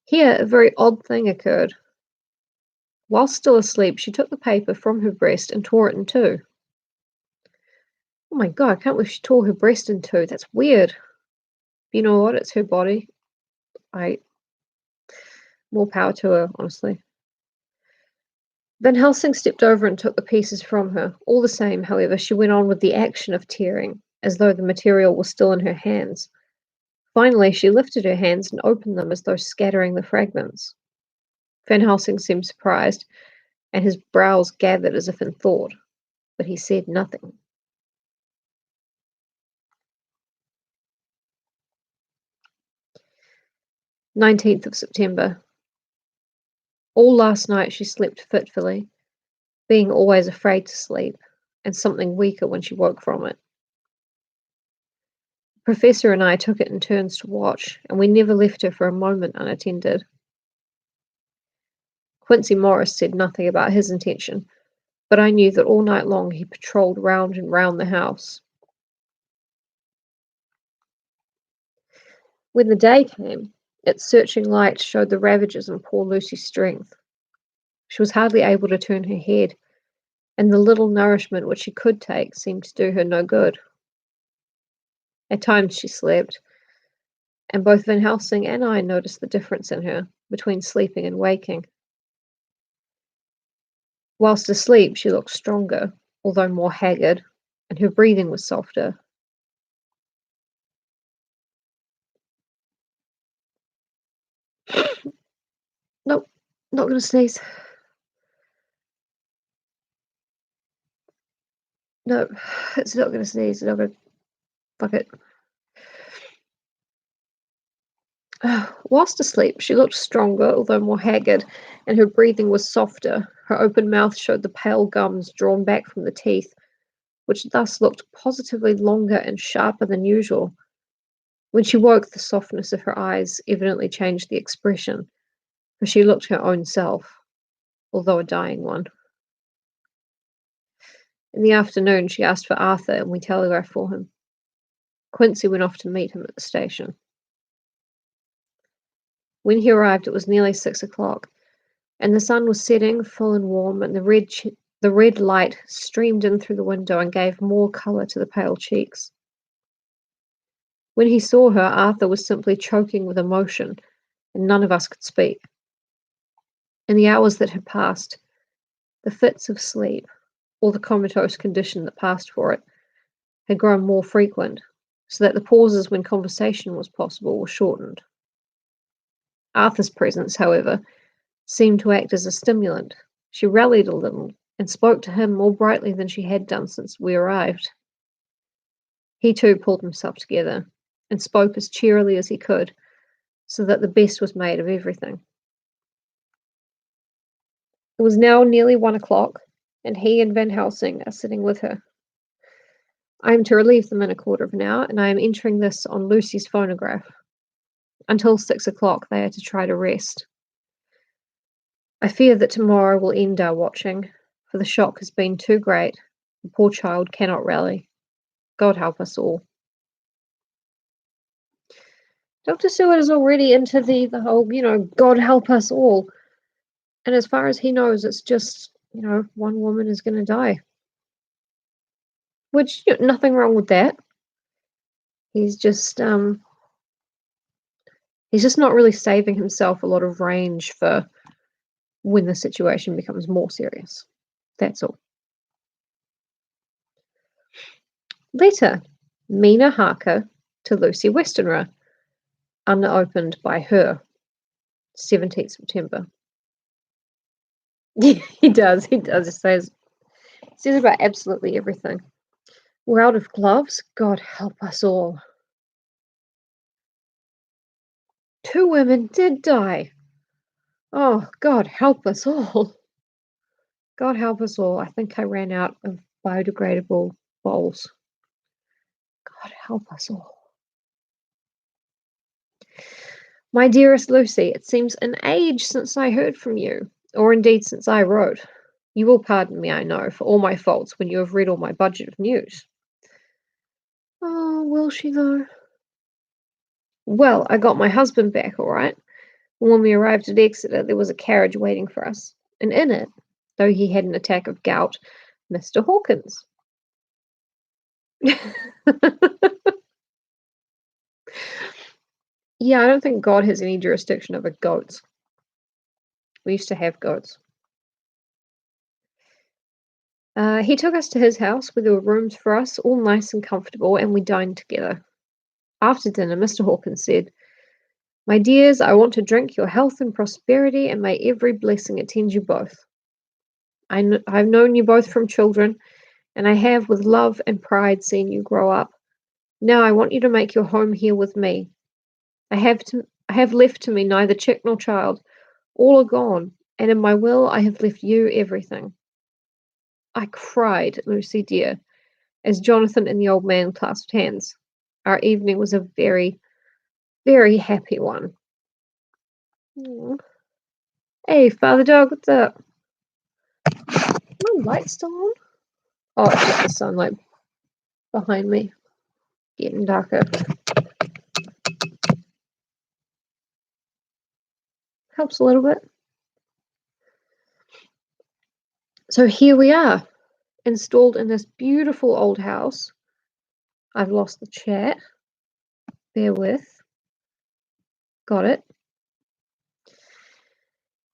Here a very odd thing occurred. While still asleep, she took the paper from her breast and tore it in two. Oh my god, I can't believe she tore her breast in two. That's weird. But you know what? It's her body. More power to her, honestly. Van Helsing stepped over and took the pieces from her. All the same, however, she went on with the action of tearing, as though the material was still in her hands. Finally, she lifted her hands and opened them as though scattering the fragments. Van Helsing seemed surprised, and his brows gathered as if in thought, but he said nothing. 19th of September. All last night she slept fitfully, being always afraid to sleep, and something weaker when she woke from it. The professor and I took it in turns to watch, and we never left her for a moment unattended. Quincy Morris said nothing about his intention, but I knew that all night long he patrolled round and round the house. When the day came, its searching light showed the ravages in poor Lucy's strength. She was hardly able to turn her head, and the little nourishment which she could take seemed to do her no good. At times she slept, and both Van Helsing and I noticed the difference in her between sleeping and waking. Whilst asleep, she looked stronger, although more haggard, and her breathing was softer. Nope, not gonna sneeze. No, it's not gonna sneeze. It's not gonna. Fuck it. Whilst asleep, she looked stronger, although more haggard, and her breathing was softer. Her open mouth showed the pale gums drawn back from the teeth, which thus looked positively longer and sharper than usual. When she woke, the softness of her eyes evidently changed the expression, for she looked her own self, although a dying one. In the afternoon, she asked for Arthur, and we telegraphed for him. Quincy went off to meet him at the station. When he arrived, it was nearly 6 o'clock, and the sun was setting full and warm, and the red light streamed in through the window and gave more colour to the pale cheeks. When he saw her, Arthur was simply choking with emotion, and none of us could speak. In the hours that had passed, the fits of sleep, or the comatose condition that passed for it, had grown more frequent, so that the pauses when conversation was possible were shortened. Arthur's presence, however, seemed to act as a stimulant. She rallied a little and spoke to him more brightly than she had done since we arrived. He too pulled himself together and spoke as cheerily as he could, so that the best was made of everything. It was now nearly 1 o'clock, and he and Van Helsing are sitting with her. I am to relieve them in a quarter of an hour, and I am entering this on Lucy's phonograph. Until 6 o'clock, they are to try to rest. I fear that tomorrow will end our watching, for the shock has been too great. The poor child cannot rally. God help us all. Dr. Seward is already into the whole, God help us all. And as far as he knows, it's just, one woman is going to die. Which, nothing wrong with that. He's just not really saving himself a lot of range for when the situation becomes more serious. That's all. Letter, Mina Harker to Lucy Westenra, unopened by her, 17th September. He does. He says about absolutely everything. We're out of gloves. God help us all. 2 women did die. Oh, God help us all. God help us all. I think I ran out of biodegradable bowls. God help us all. My dearest Lucy, it seems an age since I heard from you, or indeed since I wrote. You will pardon me, I know, for all my faults when you have read all my budget of news. Oh, will she though? Well, I got my husband back all right. When we arrived at Exeter, there was a carriage waiting for us, and in it, though he had an attack of gout, Mr. Hawkins. Yeah, I don't think God has any jurisdiction over goats. We used to have goats. He took us to his house where there were rooms for us, all nice and comfortable, and we dined together. After dinner, Mr. Hawkins said, My dears, I want to drink your health and prosperity, and may every blessing attend you both. I've known you both from children, and I have with love and pride seen you grow up. Now I want you to make your home here with me. I have left to me neither chick nor child. All are gone, and in my will I have left you everything. I cried, Lucy dear, as Jonathan and the old man clasped hands. Our evening was a very, very happy one. Aww. Hey, Father Dog, what's up? My light's still on? Oh, it's just the sunlight behind me. Getting darker. Helps a little bit. So here we are, installed in this beautiful old house. I've lost the chat. Bear with. Got it.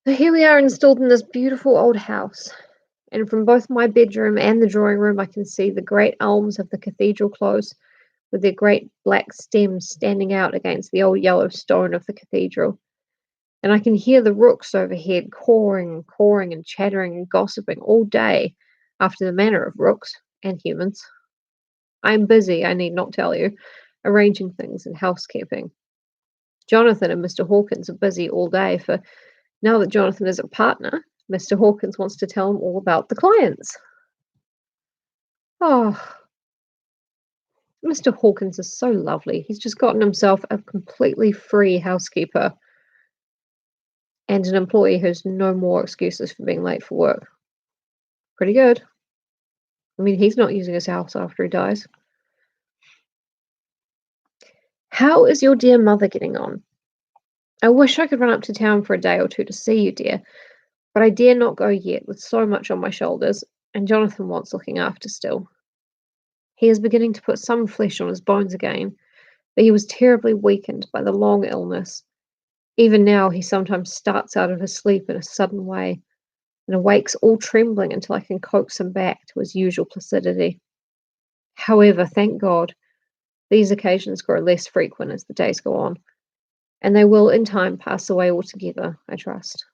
So here we are installed in this beautiful old house. and from both my bedroom and the drawing room I can see the great elms of the cathedral close, with their great black stems standing out against the old yellow stone of the cathedral. And I can hear the rooks overhead cawing and chattering and gossiping all day, after the manner of rooks and humans. I am busy, I need not tell you, arranging things and housekeeping. Jonathan and Mr. Hawkins are busy all day, for now that Jonathan is a partner, Mr. Hawkins wants to tell him all about the clients. Oh, Mr. Hawkins is so lovely. He's just gotten himself a completely free housekeeper and an employee who's no more excuses for being late for work. Pretty good. I mean, he's not using his house after he dies. How is your dear mother getting on? I wish I could run up to town for a day or two to see you, dear, but I dare not go yet with so much on my shoulders, and Jonathan wants looking after still. He is beginning to put some flesh on his bones again, but he was terribly weakened by the long illness. Even now he sometimes starts out of his sleep in a sudden way, and awakes all trembling until I can coax him back to his usual placidity. However, thank God, these occasions grow less frequent as the days go on, and they will in time pass away altogether, I trust.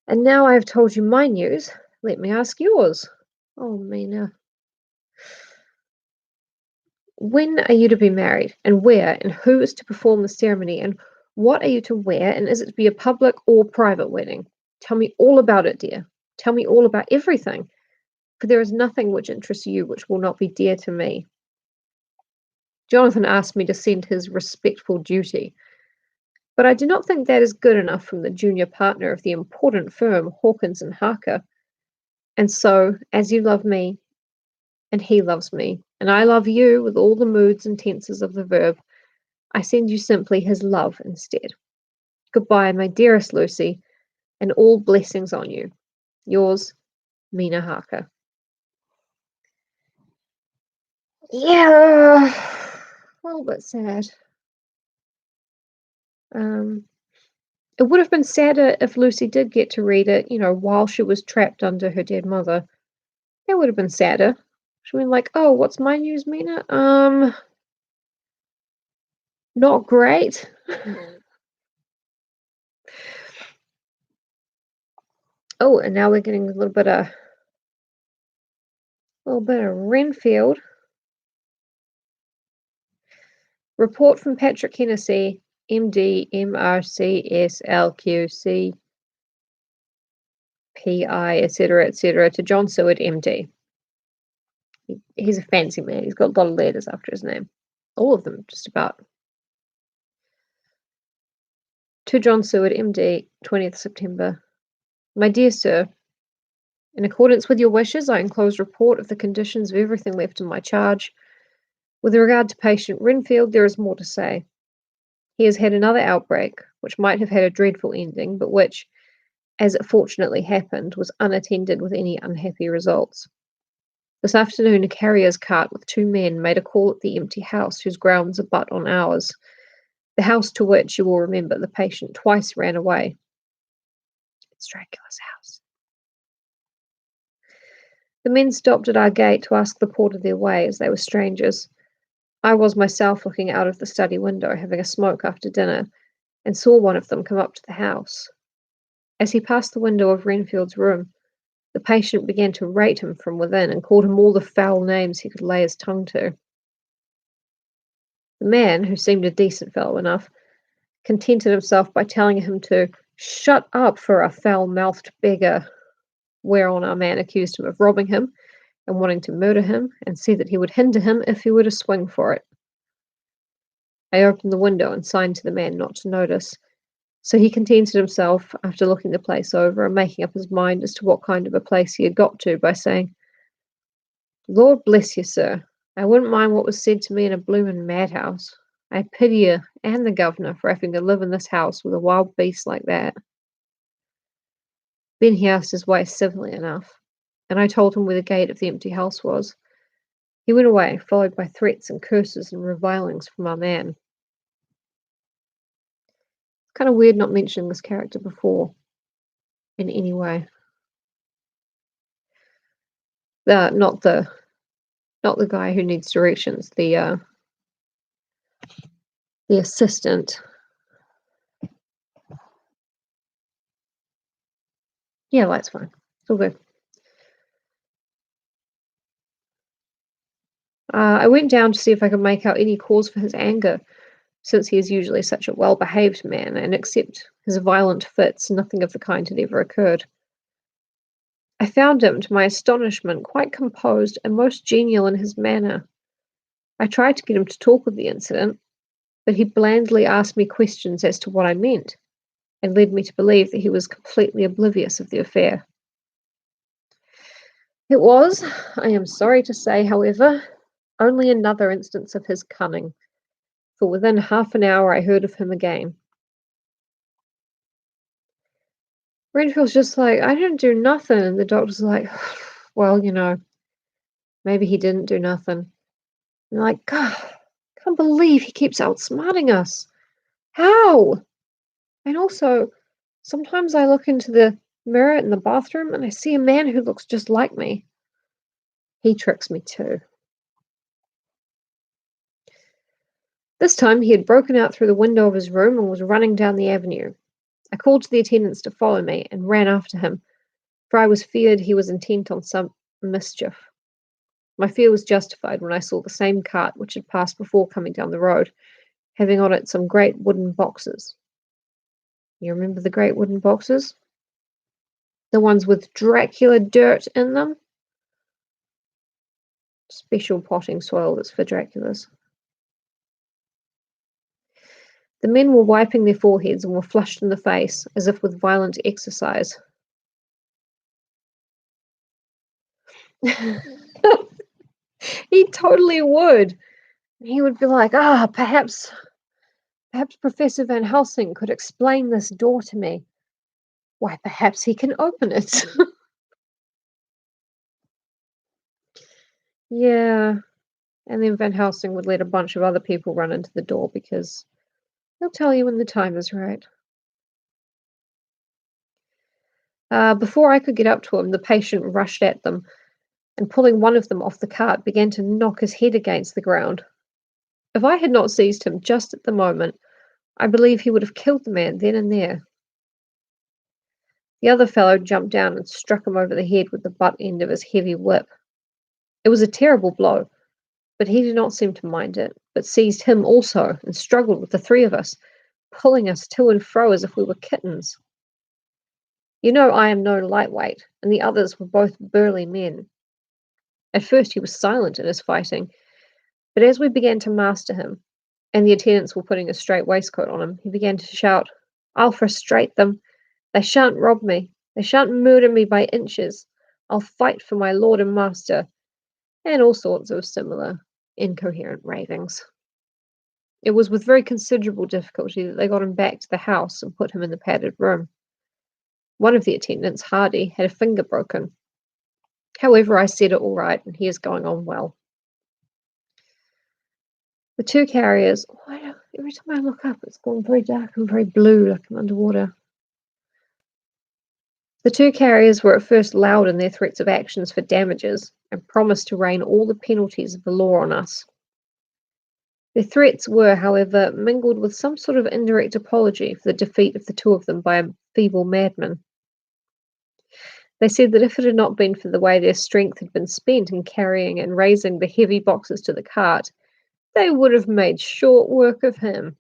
And now I have told you my news, let me ask yours. Oh, Mina. When are you to be married, and where, and who is to perform the ceremony, and what are you to wear, and is it to be a public or private wedding? Tell me all about it, dear. Tell me all about everything, for there is nothing which interests you which will not be dear to me. Jonathan asked me to send his respectful duty, but I do not think that is good enough from the junior partner of the important firm, Hawkins and Harker. And so, as you love me, and he loves me, and I love you with all the moods and tenses of the verb, I send you simply his love instead. Goodbye, my dearest Lucy, and all blessings on you. Yours, Mina Harker. Yeah, a little bit sad. It would have been sadder if Lucy did get to read it, while she was trapped under her dead mother. That would have been sadder. She would have been like, "Oh, what's my news, Mina? Not great." Oh, and now we're getting a little bit of Renfield. Report from Patrick Hennessy, MD, MRC, SLQC, PI, etc., to John Seward, MD. He's a fancy man. He's got a lot of letters after his name. All of them, just about. To John Seward, MD, 20th September. My dear sir, in accordance with your wishes, I enclose report of the conditions of everything left in my charge. With regard to patient Renfield, there is more to say. He has had another outbreak, which might have had a dreadful ending, but which, as it fortunately happened, was unattended with any unhappy results. This afternoon, a carrier's cart with 2 men made a call at the empty house whose grounds abut on ours, the house to which, you will remember, the patient twice ran away. It's Dracula's house. The men stopped at our gate to ask the porter their way, as they were strangers. I was myself looking out of the study window, having a smoke after dinner, and saw one of them come up to the house. As he passed the window of Renfield's room, the patient began to rate him from within, and called him all the foul names he could lay his tongue to. The man, who seemed a decent fellow enough, contented himself by telling him to shut up for a foul-mouthed beggar, whereon our man accused him of robbing him and wanting to murder him, and said that he would hinder him if he were to swing for it. I opened the window and signed to the man not to notice, so he contented himself, after looking the place over and making up his mind as to what kind of a place he had got to, by saying, "Lord bless you, sir, I wouldn't mind what was said to me in a bloomin' madhouse. I pity you and the governor for having to live in this house with a wild beast like that." Then he asked his way civilly enough, and I told him where the gate of the empty house was. He went away, followed by threats and curses and revilings from our man. It's kind of weird not mentioning this character before, in any way. Not the guy who needs directions, the assistant. Yeah, that's fine. It's all good. I went down to see if I could make out any cause for his anger, since he is usually such a well-behaved man, and except his violent fits, nothing of the kind had ever occurred. I found him, to my astonishment, quite composed and most genial in his manner. I tried to get him to talk of the incident, but he blandly asked me questions as to what I meant, and led me to believe that he was completely oblivious of the affair. It was, I am sorry to say, however, only another instance of his cunning, for within half an hour I heard of him again. Renfield's just like, I didn't do nothing, and the doctor's like, well, maybe he didn't do nothing. And like, God, I can't believe he keeps outsmarting us. How? And also, sometimes I look into the mirror in the bathroom and I see a man who looks just like me. He tricks me too. This time he had broken out through the window of his room and was running down the avenue. I called to the attendants to follow me and ran after him, for I was feared he was intent on some mischief. My fear was justified when I saw the same cart which had passed before coming down the road, having on it some great wooden boxes. You remember the great wooden boxes? The ones with Dracula dirt in them? Special potting soil that's for Draculas. The men were wiping their foreheads and were flushed in the face, as if with violent exercise. He totally would. He would be like, perhaps Professor Van Helsing could explain this door to me. Why, perhaps he can open it. Yeah. And then Van Helsing would let a bunch of other people run into the door because he'll tell you when the time is right. Before I could get up to him, the patient rushed at them, and pulling one of them off the cart, began to knock his head against the ground. If I had not seized him just at the moment, I believe he would have killed the man then and there. The other fellow jumped down and struck him over the head with the butt end of his heavy whip. It was a terrible blow, but he did not seem to mind it, but seized him also and struggled with the three of us, pulling us to and fro as if we were kittens. You know I am no lightweight, and the others were both burly men. At first he was silent in his fighting, but as we began to master him, and the attendants were putting a straight waistcoat on him, he began to shout, I'll frustrate them. They shan't rob me. They shan't murder me by inches. I'll fight for my lord and master, and all sorts of similar incoherent ravings. It was with very considerable difficulty that they got him back to the house and put him in the padded room. One of the attendants, Hardy, had a finger broken. However, I said it all right, and he is going on well. The two carriers, every time I look up, it's gone very dark and very blue, like I'm underwater. The two carriers were at first loud in their threats of actions for damages, and promised to rain all the penalties of the law on us. Their threats were, however, mingled with some sort of indirect apology for the defeat of the two of them by a feeble madman. They said that if it had not been for the way their strength had been spent in carrying and raising the heavy boxes to the cart, they would have made short work of him.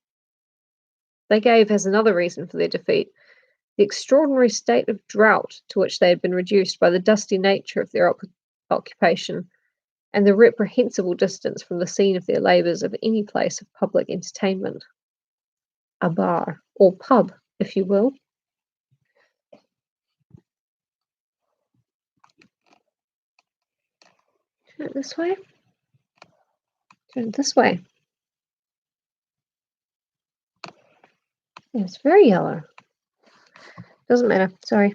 They gave as another reason for their defeat the extraordinary state of drought to which they had been reduced by the dusty nature of their occupation, and the reprehensible distance from the scene of their labours of any place of public entertainment. A bar, or pub, if you will. Turn it this way. Turn it this way. Yeah, it's very yellow. Doesn't matter, sorry.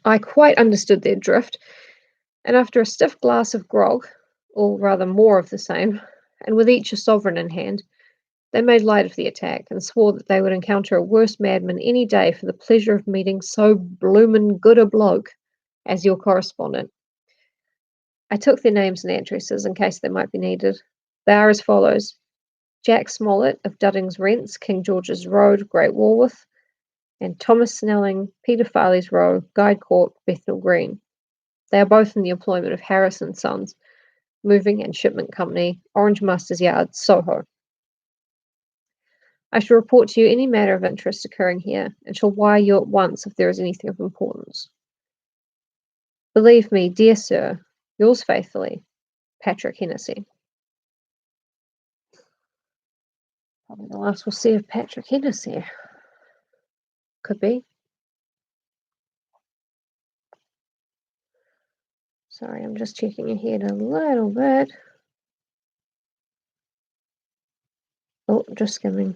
I quite understood their drift, and after a stiff glass of grog, or rather more of the same, and with each a sovereign in hand, they made light of the attack, and swore that they would encounter a worse madman any day for the pleasure of meeting so bloomin' good a bloke as your correspondent. I took their names and addresses in case they might be needed. They are as follows: Jack Smollett of Dudding's Rents, King George's Road, Great Walworth, and Thomas Snelling, Peter Farley's Row, Guide Court, Bethnal Green. They are both in the employment of Harris and Sons, Moving and Shipment Company, Orange Masters Yard, Soho. I shall report to you any matter of interest occurring here, and shall wire you at once if there is anything of importance. Believe me, dear sir, yours faithfully, Patrick Hennessy. Probably the last we'll see of Patrick Hennessy. Could be. Sorry, I'm just checking ahead a little bit. Oh, just skimming.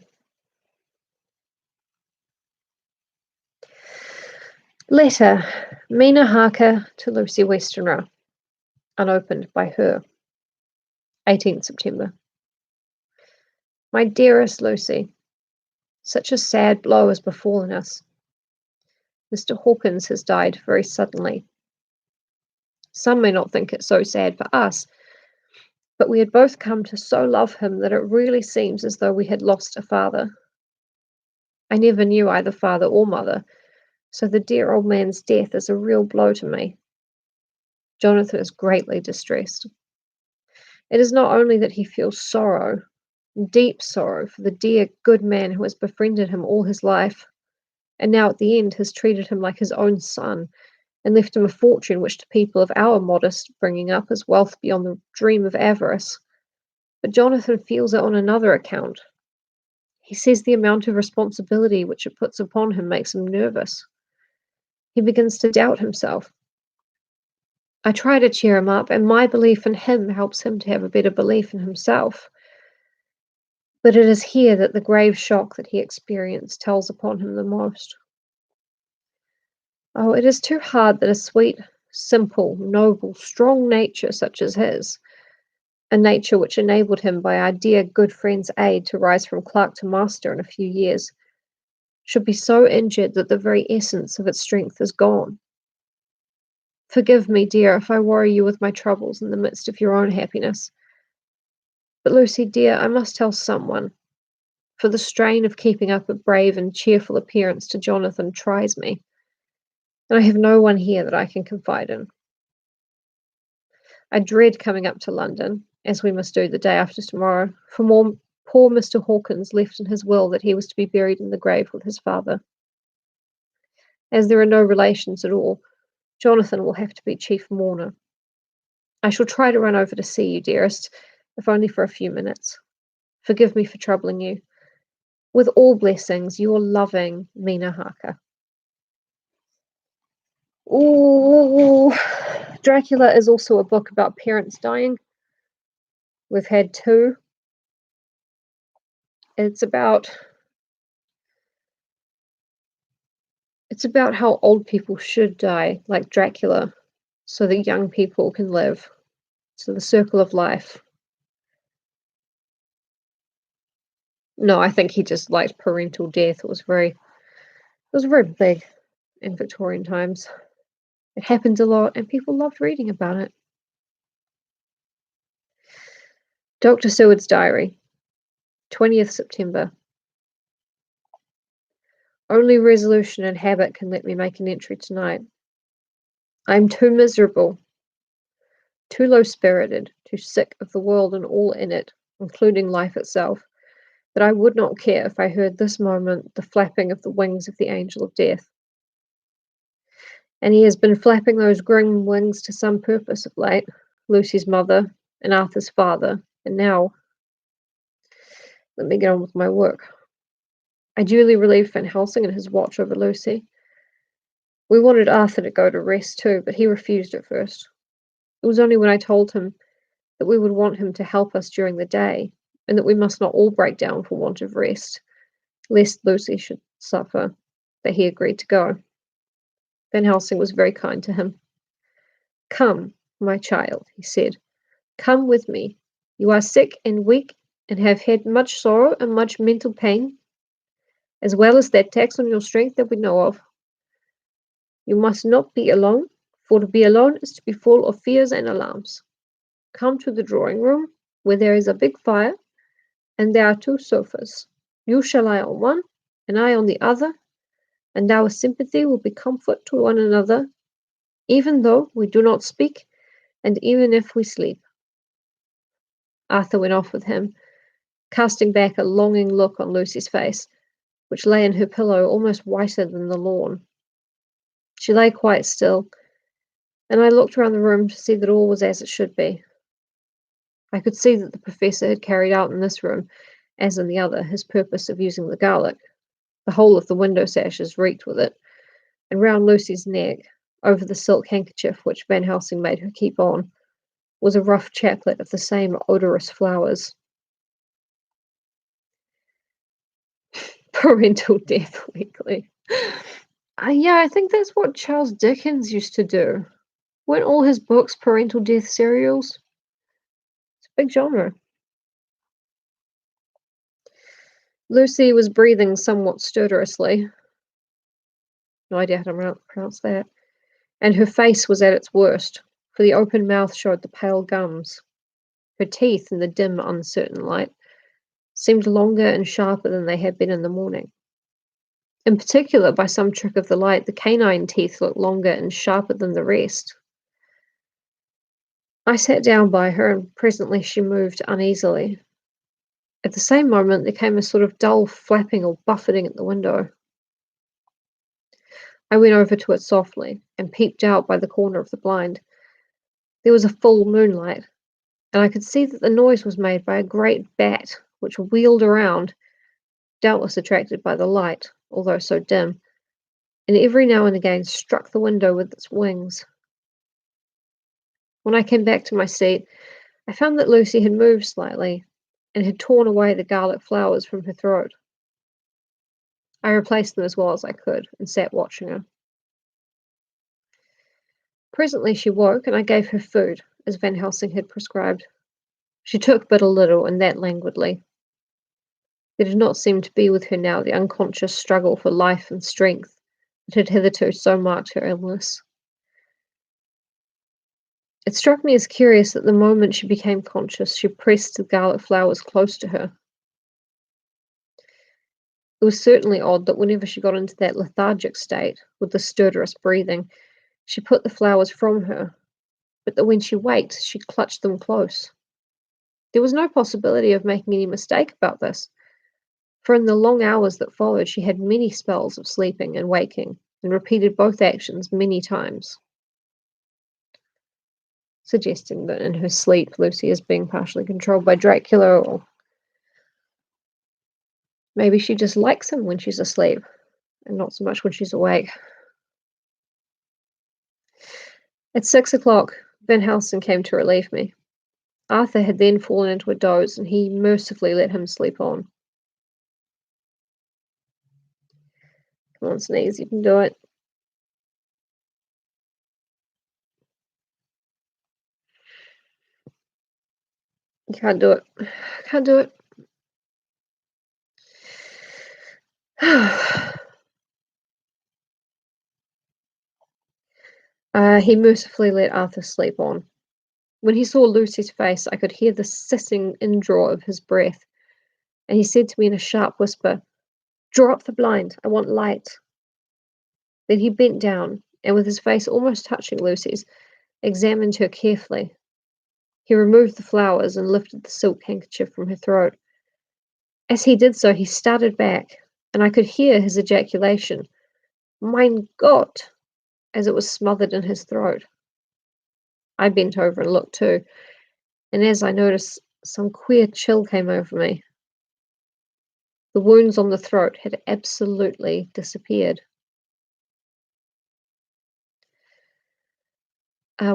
Letter, Mina Harker to Lucy Westenra, unopened by her. 18th September. My dearest Lucy, such a sad blow has befallen us. Mr. Hawkins has died very suddenly. Some may not think it so sad for us, but we had both come to so love him that it really seems as though we had lost a father. I never knew either father or mother, so the dear old man's death is a real blow to me. Jonathan is greatly distressed. It is not only that he feels sorrow, deep sorrow, for the dear, good man who has befriended him all his life, and now at the end has treated him like his own son, and left him a fortune which to people of our modest bringing up is wealth beyond the dream of avarice. But Jonathan feels it on another account. He says the amount of responsibility which it puts upon him makes him nervous. He begins to doubt himself. I try to cheer him up, and my belief in him helps him to have a better belief in himself. But it is here that the grave shock that he experienced tells upon him the most. Oh, it is too hard that a sweet, simple, noble, strong nature such as his, a nature which enabled him by our dear good friend's aid to rise from clerk to master in a few years, should be so injured that the very essence of its strength is gone. Forgive me, dear, if I worry you with my troubles in the midst of your own happiness. But Lucy, dear, I must tell someone, for the strain of keeping up a brave and cheerful appearance to Jonathan tries me, and I have no one here that I can confide in. I dread coming up to London, as we must do the day after tomorrow, for poor Mr. Hawkins left in his will that he was to be buried in the grave with his father. As there are no relations at all, Jonathan will have to be chief mourner. I shall try to run over to see you, dearest, if only for a few minutes. Forgive me for troubling you. With all blessings, your loving Mina Harker. Ooh, Dracula is also a book about parents dying. We've had two. It's about how old people should die, like Dracula, so that young people can live. So the circle of life. No, I think he just liked parental death. It was very big in Victorian times. It happened a lot, and people loved reading about it. Dr. Seward's diary, 20th September. Only resolution and habit can let me make an entry tonight. I am too miserable, too low-spirited, too sick of the world and all in it, including life itself, that I would not care if I heard this moment the flapping of the wings of the angel of death. And he has been flapping those grim wings to some purpose of late, Lucy's mother and Arthur's father, and now let me get on with my work. I duly relieved Van Helsing in his watch over Lucy. We wanted Arthur to go to rest too, but he refused at first. It was only when I told him that we would want him to help us during the day, and that we must not all break down for want of rest, lest Lucy should suffer, that he agreed to go. Van Helsing was very kind to him. Come, my child, he said. Come with me. You are sick and weak, and have had much sorrow and much mental pain, as well as that tax on your strength that we know of. You must not be alone, For to be alone is to be full of fears and alarms. Come to the drawing room, where there is a big fire, and there are 2 sofas. You shall lie on one, and I on the other, and our sympathy will be comfort to one another, even though we do not speak, and even if we sleep." Arthur went off with him, casting back a longing look on Lucy's face, which lay in her pillow almost whiter than the lawn. She lay quite still, and I looked round the room to see that all was as it should be. I could see that the Professor had carried out in this room, as in the other, his purpose of using the garlic. The whole of the window sashes reeked with it, and round Lucy's neck, over the silk handkerchief which Van Helsing made her keep on, was a rough chaplet of the same odorous flowers. Parental Death Weekly. Yeah, I think that's what Charles Dickens used to do. Weren't all his books parental death serials? It's a big genre. Lucy was breathing somewhat stertorously. No idea how to pronounce that. And her face was at its worst, for the open mouth showed the pale gums. Her teeth, in the dim, uncertain light, seemed longer and sharper than they had been in the morning. In particular, by some trick of the light, the canine teeth looked longer and sharper than the rest. I sat down by her, and presently she moved uneasily. At the same moment, there came a sort of dull flapping or buffeting at the window. I went over to it softly, and peeped out by the corner of the blind. There was a full moonlight, and I could see that the noise was made by a great bat, which wheeled around, doubtless attracted by the light, although so dim, and every now and again struck the window with its wings. When I came back to my seat, I found that Lucy had moved slightly, and had torn away the garlic flowers from her throat. I replaced them as well as I could, and sat watching her. Presently she woke, and I gave her food, as Van Helsing had prescribed. She took but a little, and that languidly. There did not seem to be with her now the unconscious struggle for life and strength that had hitherto so marked her illness. It struck me as curious that the moment she became conscious, she pressed the garlic flowers close to her. It was certainly odd that whenever she got into that lethargic state, with the stertorous breathing, she put the flowers from her, but that when she waked, she clutched them close. There was no possibility of making any mistake about this, for in the long hours that followed, she had many spells of sleeping and waking, and repeated both actions many times, suggesting that in her sleep, Lucy is being partially controlled by Dracula, or maybe she just likes him when she's asleep, and not so much when she's awake. At 6 o'clock, Van Helsing came to relieve me. Arthur had then fallen into a doze, and he mercifully let him sleep on. Come on, Sneeze, you can do it. You can't do it. Can't do it. He mercifully let Arthur sleep on. When he saw Lucy's face, I could hear the hissing indraw of his breath, and he said to me in a sharp whisper, "Draw up the blind. I want light." Then he bent down, and with his face almost touching Lucy's, examined her carefully. He removed the flowers and lifted the silk handkerchief from her throat. As he did so, he started back, and I could hear his ejaculation, "Mein Gott," as it was smothered in his throat. I bent over and looked too, and as I noticed, some queer chill came over me. The wounds on the throat had absolutely disappeared.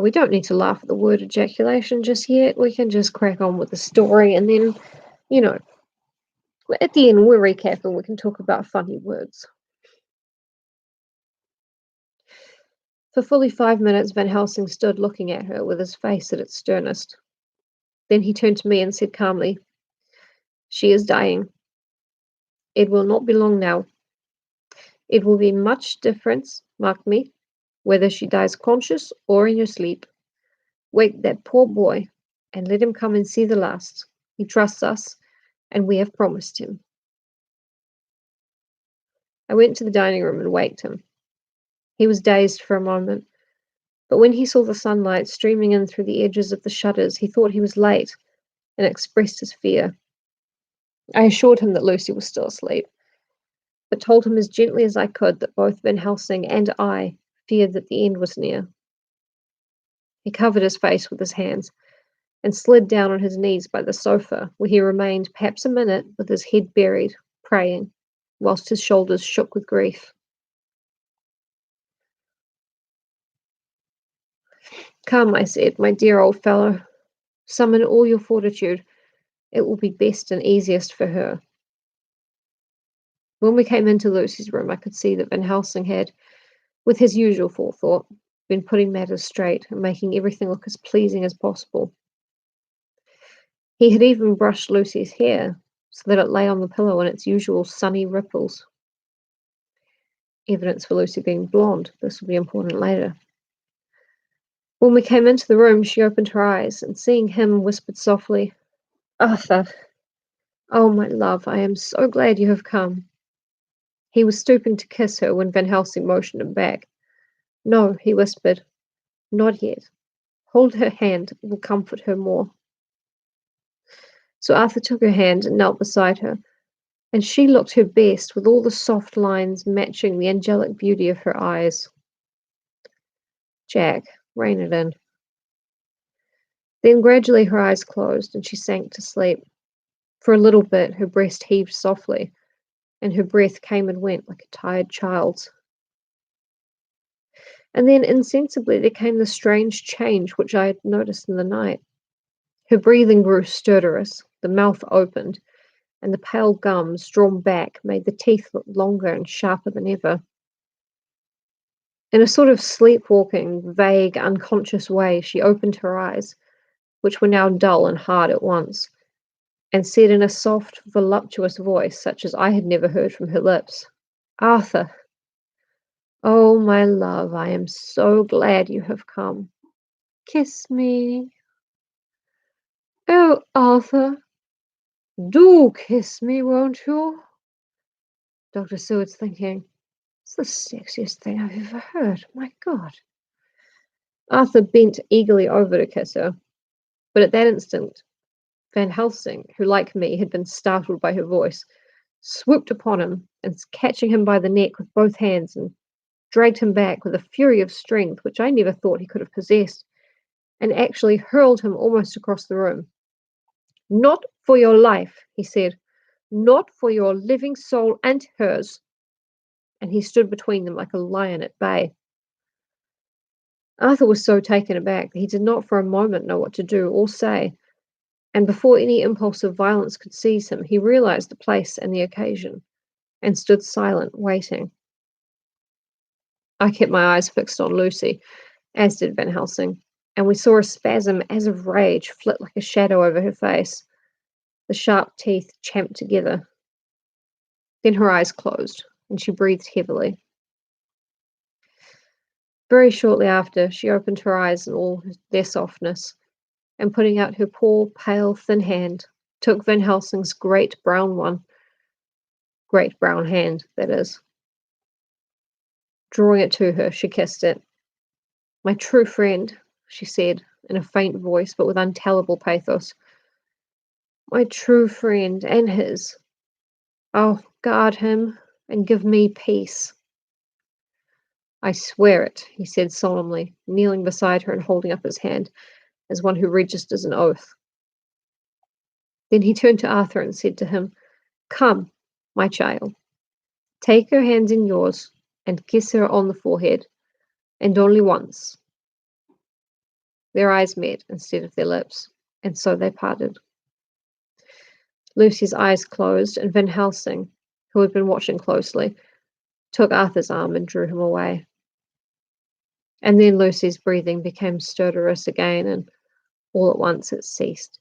We don't need to laugh at the word ejaculation just yet. We can just crack on with the story, and then, you know, at the end we'll recap and we can talk about funny words. For fully 5 minutes, Van Helsing stood looking at her with his face at its sternest. Then he turned to me and said calmly, "She is dying. It will not be long now. It will be much difference, mark me, whether she dies conscious or in your sleep. Wake that poor boy, and let him come and see the last. He trusts us, and we have promised him." I went to the dining room and waked him. He was dazed for a moment, but when he saw the sunlight streaming in through the edges of the shutters, he thought he was late and expressed his fear. I assured him that Lucy was still asleep, but told him as gently as I could that both Van Helsing and I feared that the end was near. He covered his face with his hands and slid down on his knees by the sofa, where he remained perhaps a minute with his head buried, praying, whilst his shoulders shook with grief. "Come," I said, "my dear old fellow. Summon all your fortitude. It will be best and easiest for her." When we came into Lucy's room, I could see that Van Helsing had, with his usual forethought, been putting matters straight and making everything look as pleasing as possible. He had even brushed Lucy's hair so that it lay on the pillow in its usual sunny ripples. Evidence for Lucy being blonde. This will be important later. When we came into the room, she opened her eyes and, seeing him, whispered softly, "Arthur, oh my love, I am so glad you have come." He was stooping to kiss her when Van Helsing motioned him back. "No," he whispered, "not yet. Hold her hand, it will comfort her more." So Arthur took her hand and knelt beside her, and she looked her best, with all the soft lines matching the angelic beauty of her eyes. "Jack, rein it in." Then gradually her eyes closed, and she sank to sleep. For a little bit her breast heaved softly, and her breath came and went like a tired child's. And then insensibly there came the strange change which I had noticed in the night. Her breathing grew stertorous, the mouth opened, and the pale gums, drawn back, made the teeth look longer and sharper than ever. In a sort of sleepwalking, vague, unconscious way, she opened her eyes, which were now dull and hard at once, and said in a soft, voluptuous voice, such as I had never heard from her lips, "Arthur, oh my love, I am so glad you have come. Kiss me. Oh, Arthur, do kiss me, won't you?" Dr. Seward's thinking, "It's the sexiest thing I've ever heard. My God." Arthur bent eagerly over to kiss her, but at that instant Van Helsing, who like me had been startled by her voice, swooped upon him and, catching him by the neck with both hands, and dragged him back with a fury of strength which I never thought he could have possessed, and actually hurled him almost across the room. "Not for your life," he said. "Not for your living soul and hers." And he stood between them like a lion at bay. Arthur was so taken aback that he did not for a moment know what to do or say, and before any impulse of violence could seize him, he realized the place and the occasion, and stood silent, waiting. I kept my eyes fixed on Lucy, as did Van Helsing, and we saw a spasm as of rage flit like a shadow over her face. The sharp teeth champed together. Then her eyes closed, and she breathed heavily. Very shortly after, she opened her eyes in all their softness, and putting out her poor, pale, thin hand, took Van Helsing's great brown hand, that is. Drawing it to her, she kissed it. "My true friend," she said, in a faint voice, but with untellable pathos. "My true friend, and his. Oh, guard him, and give me peace." "I swear it," he said solemnly, kneeling beside her and holding up his hand, as one who registers an oath. Then he turned to Arthur and said to him, "Come, my child, take her hands in yours, and kiss her on the forehead, and only once." Their eyes met instead of their lips, and so they parted. Lucy's eyes closed, and Van Helsing, who had been watching closely, took Arthur's arm and drew him away. And then Lucy's breathing became stertorous again, and all at once it ceased.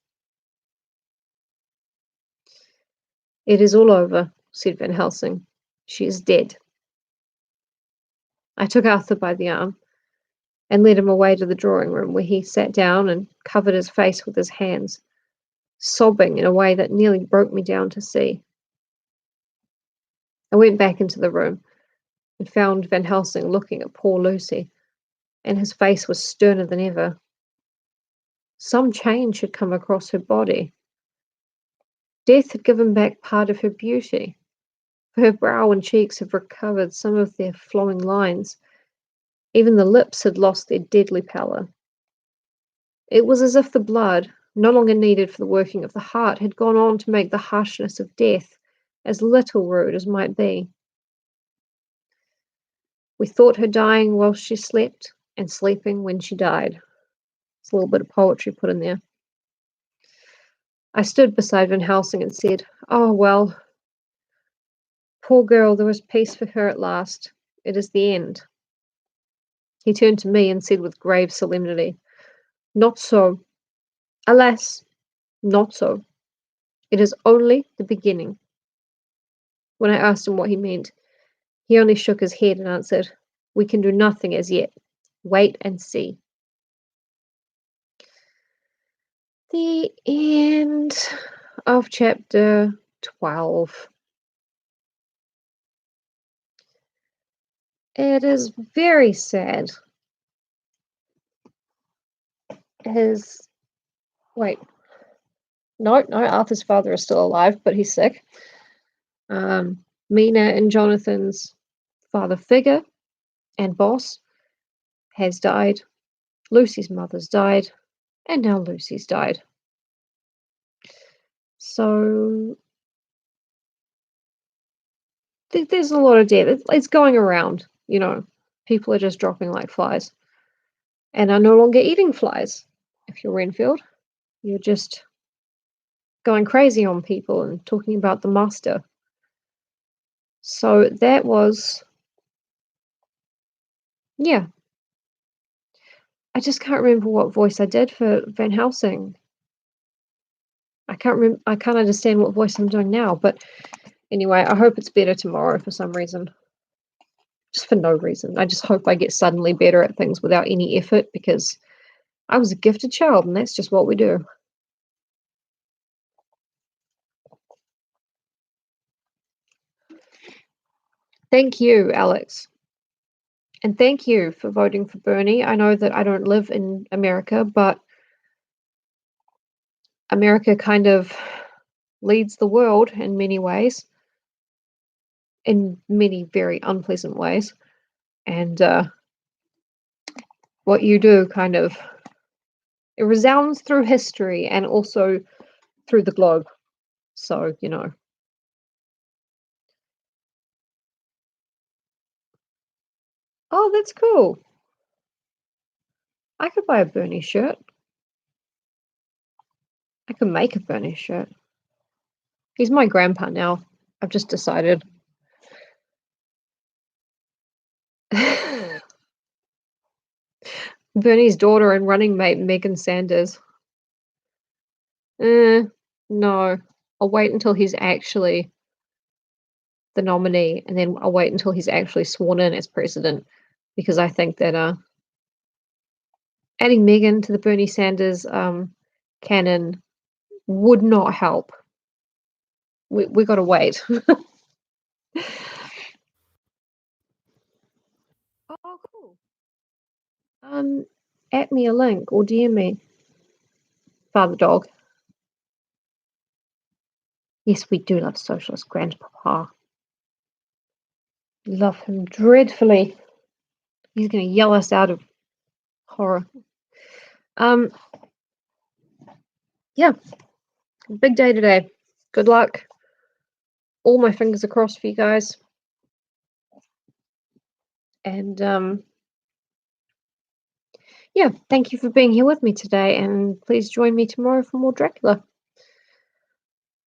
"It is all over," said Van Helsing. "She is dead." I took Arthur by the arm, and led him away to the drawing room, where he sat down and covered his face with his hands, sobbing in a way that nearly broke me down to see. I went back into the room and found Van Helsing looking at poor Lucy, and his face was sterner than ever. Some change had come across her body. Death had given back part of her beauty. Her brow and cheeks had recovered some of their flowing lines. Even the lips had lost their deadly pallor. It was as if the blood, no longer needed for the working of the heart, had gone on to make the harshness of death as little rude as might be. We thought her dying while she slept, and sleeping when she died. It's a little bit of poetry put in there. I stood beside Van Helsing and said, "Oh, well, poor girl, there was peace for her at last. It is the end." He turned to me and said with grave solemnity, "Not so. Alas, not so. It is only the beginning." When I asked him what he meant, he only shook his head and answered, "We can do nothing as yet. Wait and see." The end of chapter 12. It is very sad. His wait, no, Arthur's father is still alive, but he's sick. Mina and Jonathan's father figure and boss has died. Lucy's mother's died, and now Lucy's died. So there's a lot of death. It's going around, you know. People are just dropping like flies, and are no longer eating flies. If you're Renfield, you're just going crazy on people and talking about the master. So that was, yeah. I just can't remember what voice I did for Van Helsing. I can't understand what voice I'm doing now, but anyway, I hope it's better tomorrow for some reason. Just for no reason. I just hope I get suddenly better at things without any effort, because I was a gifted child and that's just what we do. Thank you, Alex. And thank you for voting for Bernie. I know that I don't live in America, but America kind of leads the world in many ways, in many very unpleasant ways. And what you do kind of, it resounds through history and also through the globe. So, you know. Oh, that's cool. I could buy a Bernie shirt. I could make a Bernie shirt. He's my grandpa now. I've just decided. Bernie's daughter and running mate, Megan Sanders. No. I'll wait until he's actually the nominee, and then I'll wait until he's actually sworn in as president, because I think that adding Megan to the Bernie Sanders canon would not help. We got to wait. Oh, cool. At me a link or DM me. Father dog. Yes, we do love socialist grandpapa. Love him dreadfully. He's going to yell us out of horror. Yeah. Big day today. Good luck. All my fingers are crossed for you guys. And yeah, thank you for being here with me today, and please join me tomorrow for more Dracula.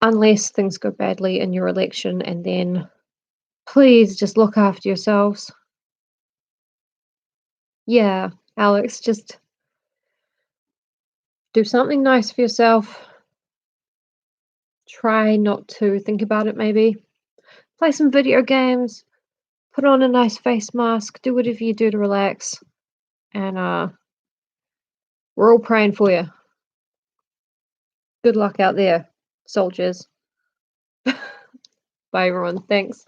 Unless things go badly in your election, and then please just look after yourselves. Yeah, Alex, just do something nice for yourself. Try not to think about it, maybe. Play some video games. Put on a nice face mask. Do whatever you do to relax. And we're all praying for you. Good luck out there, soldiers. Bye, everyone. Thanks.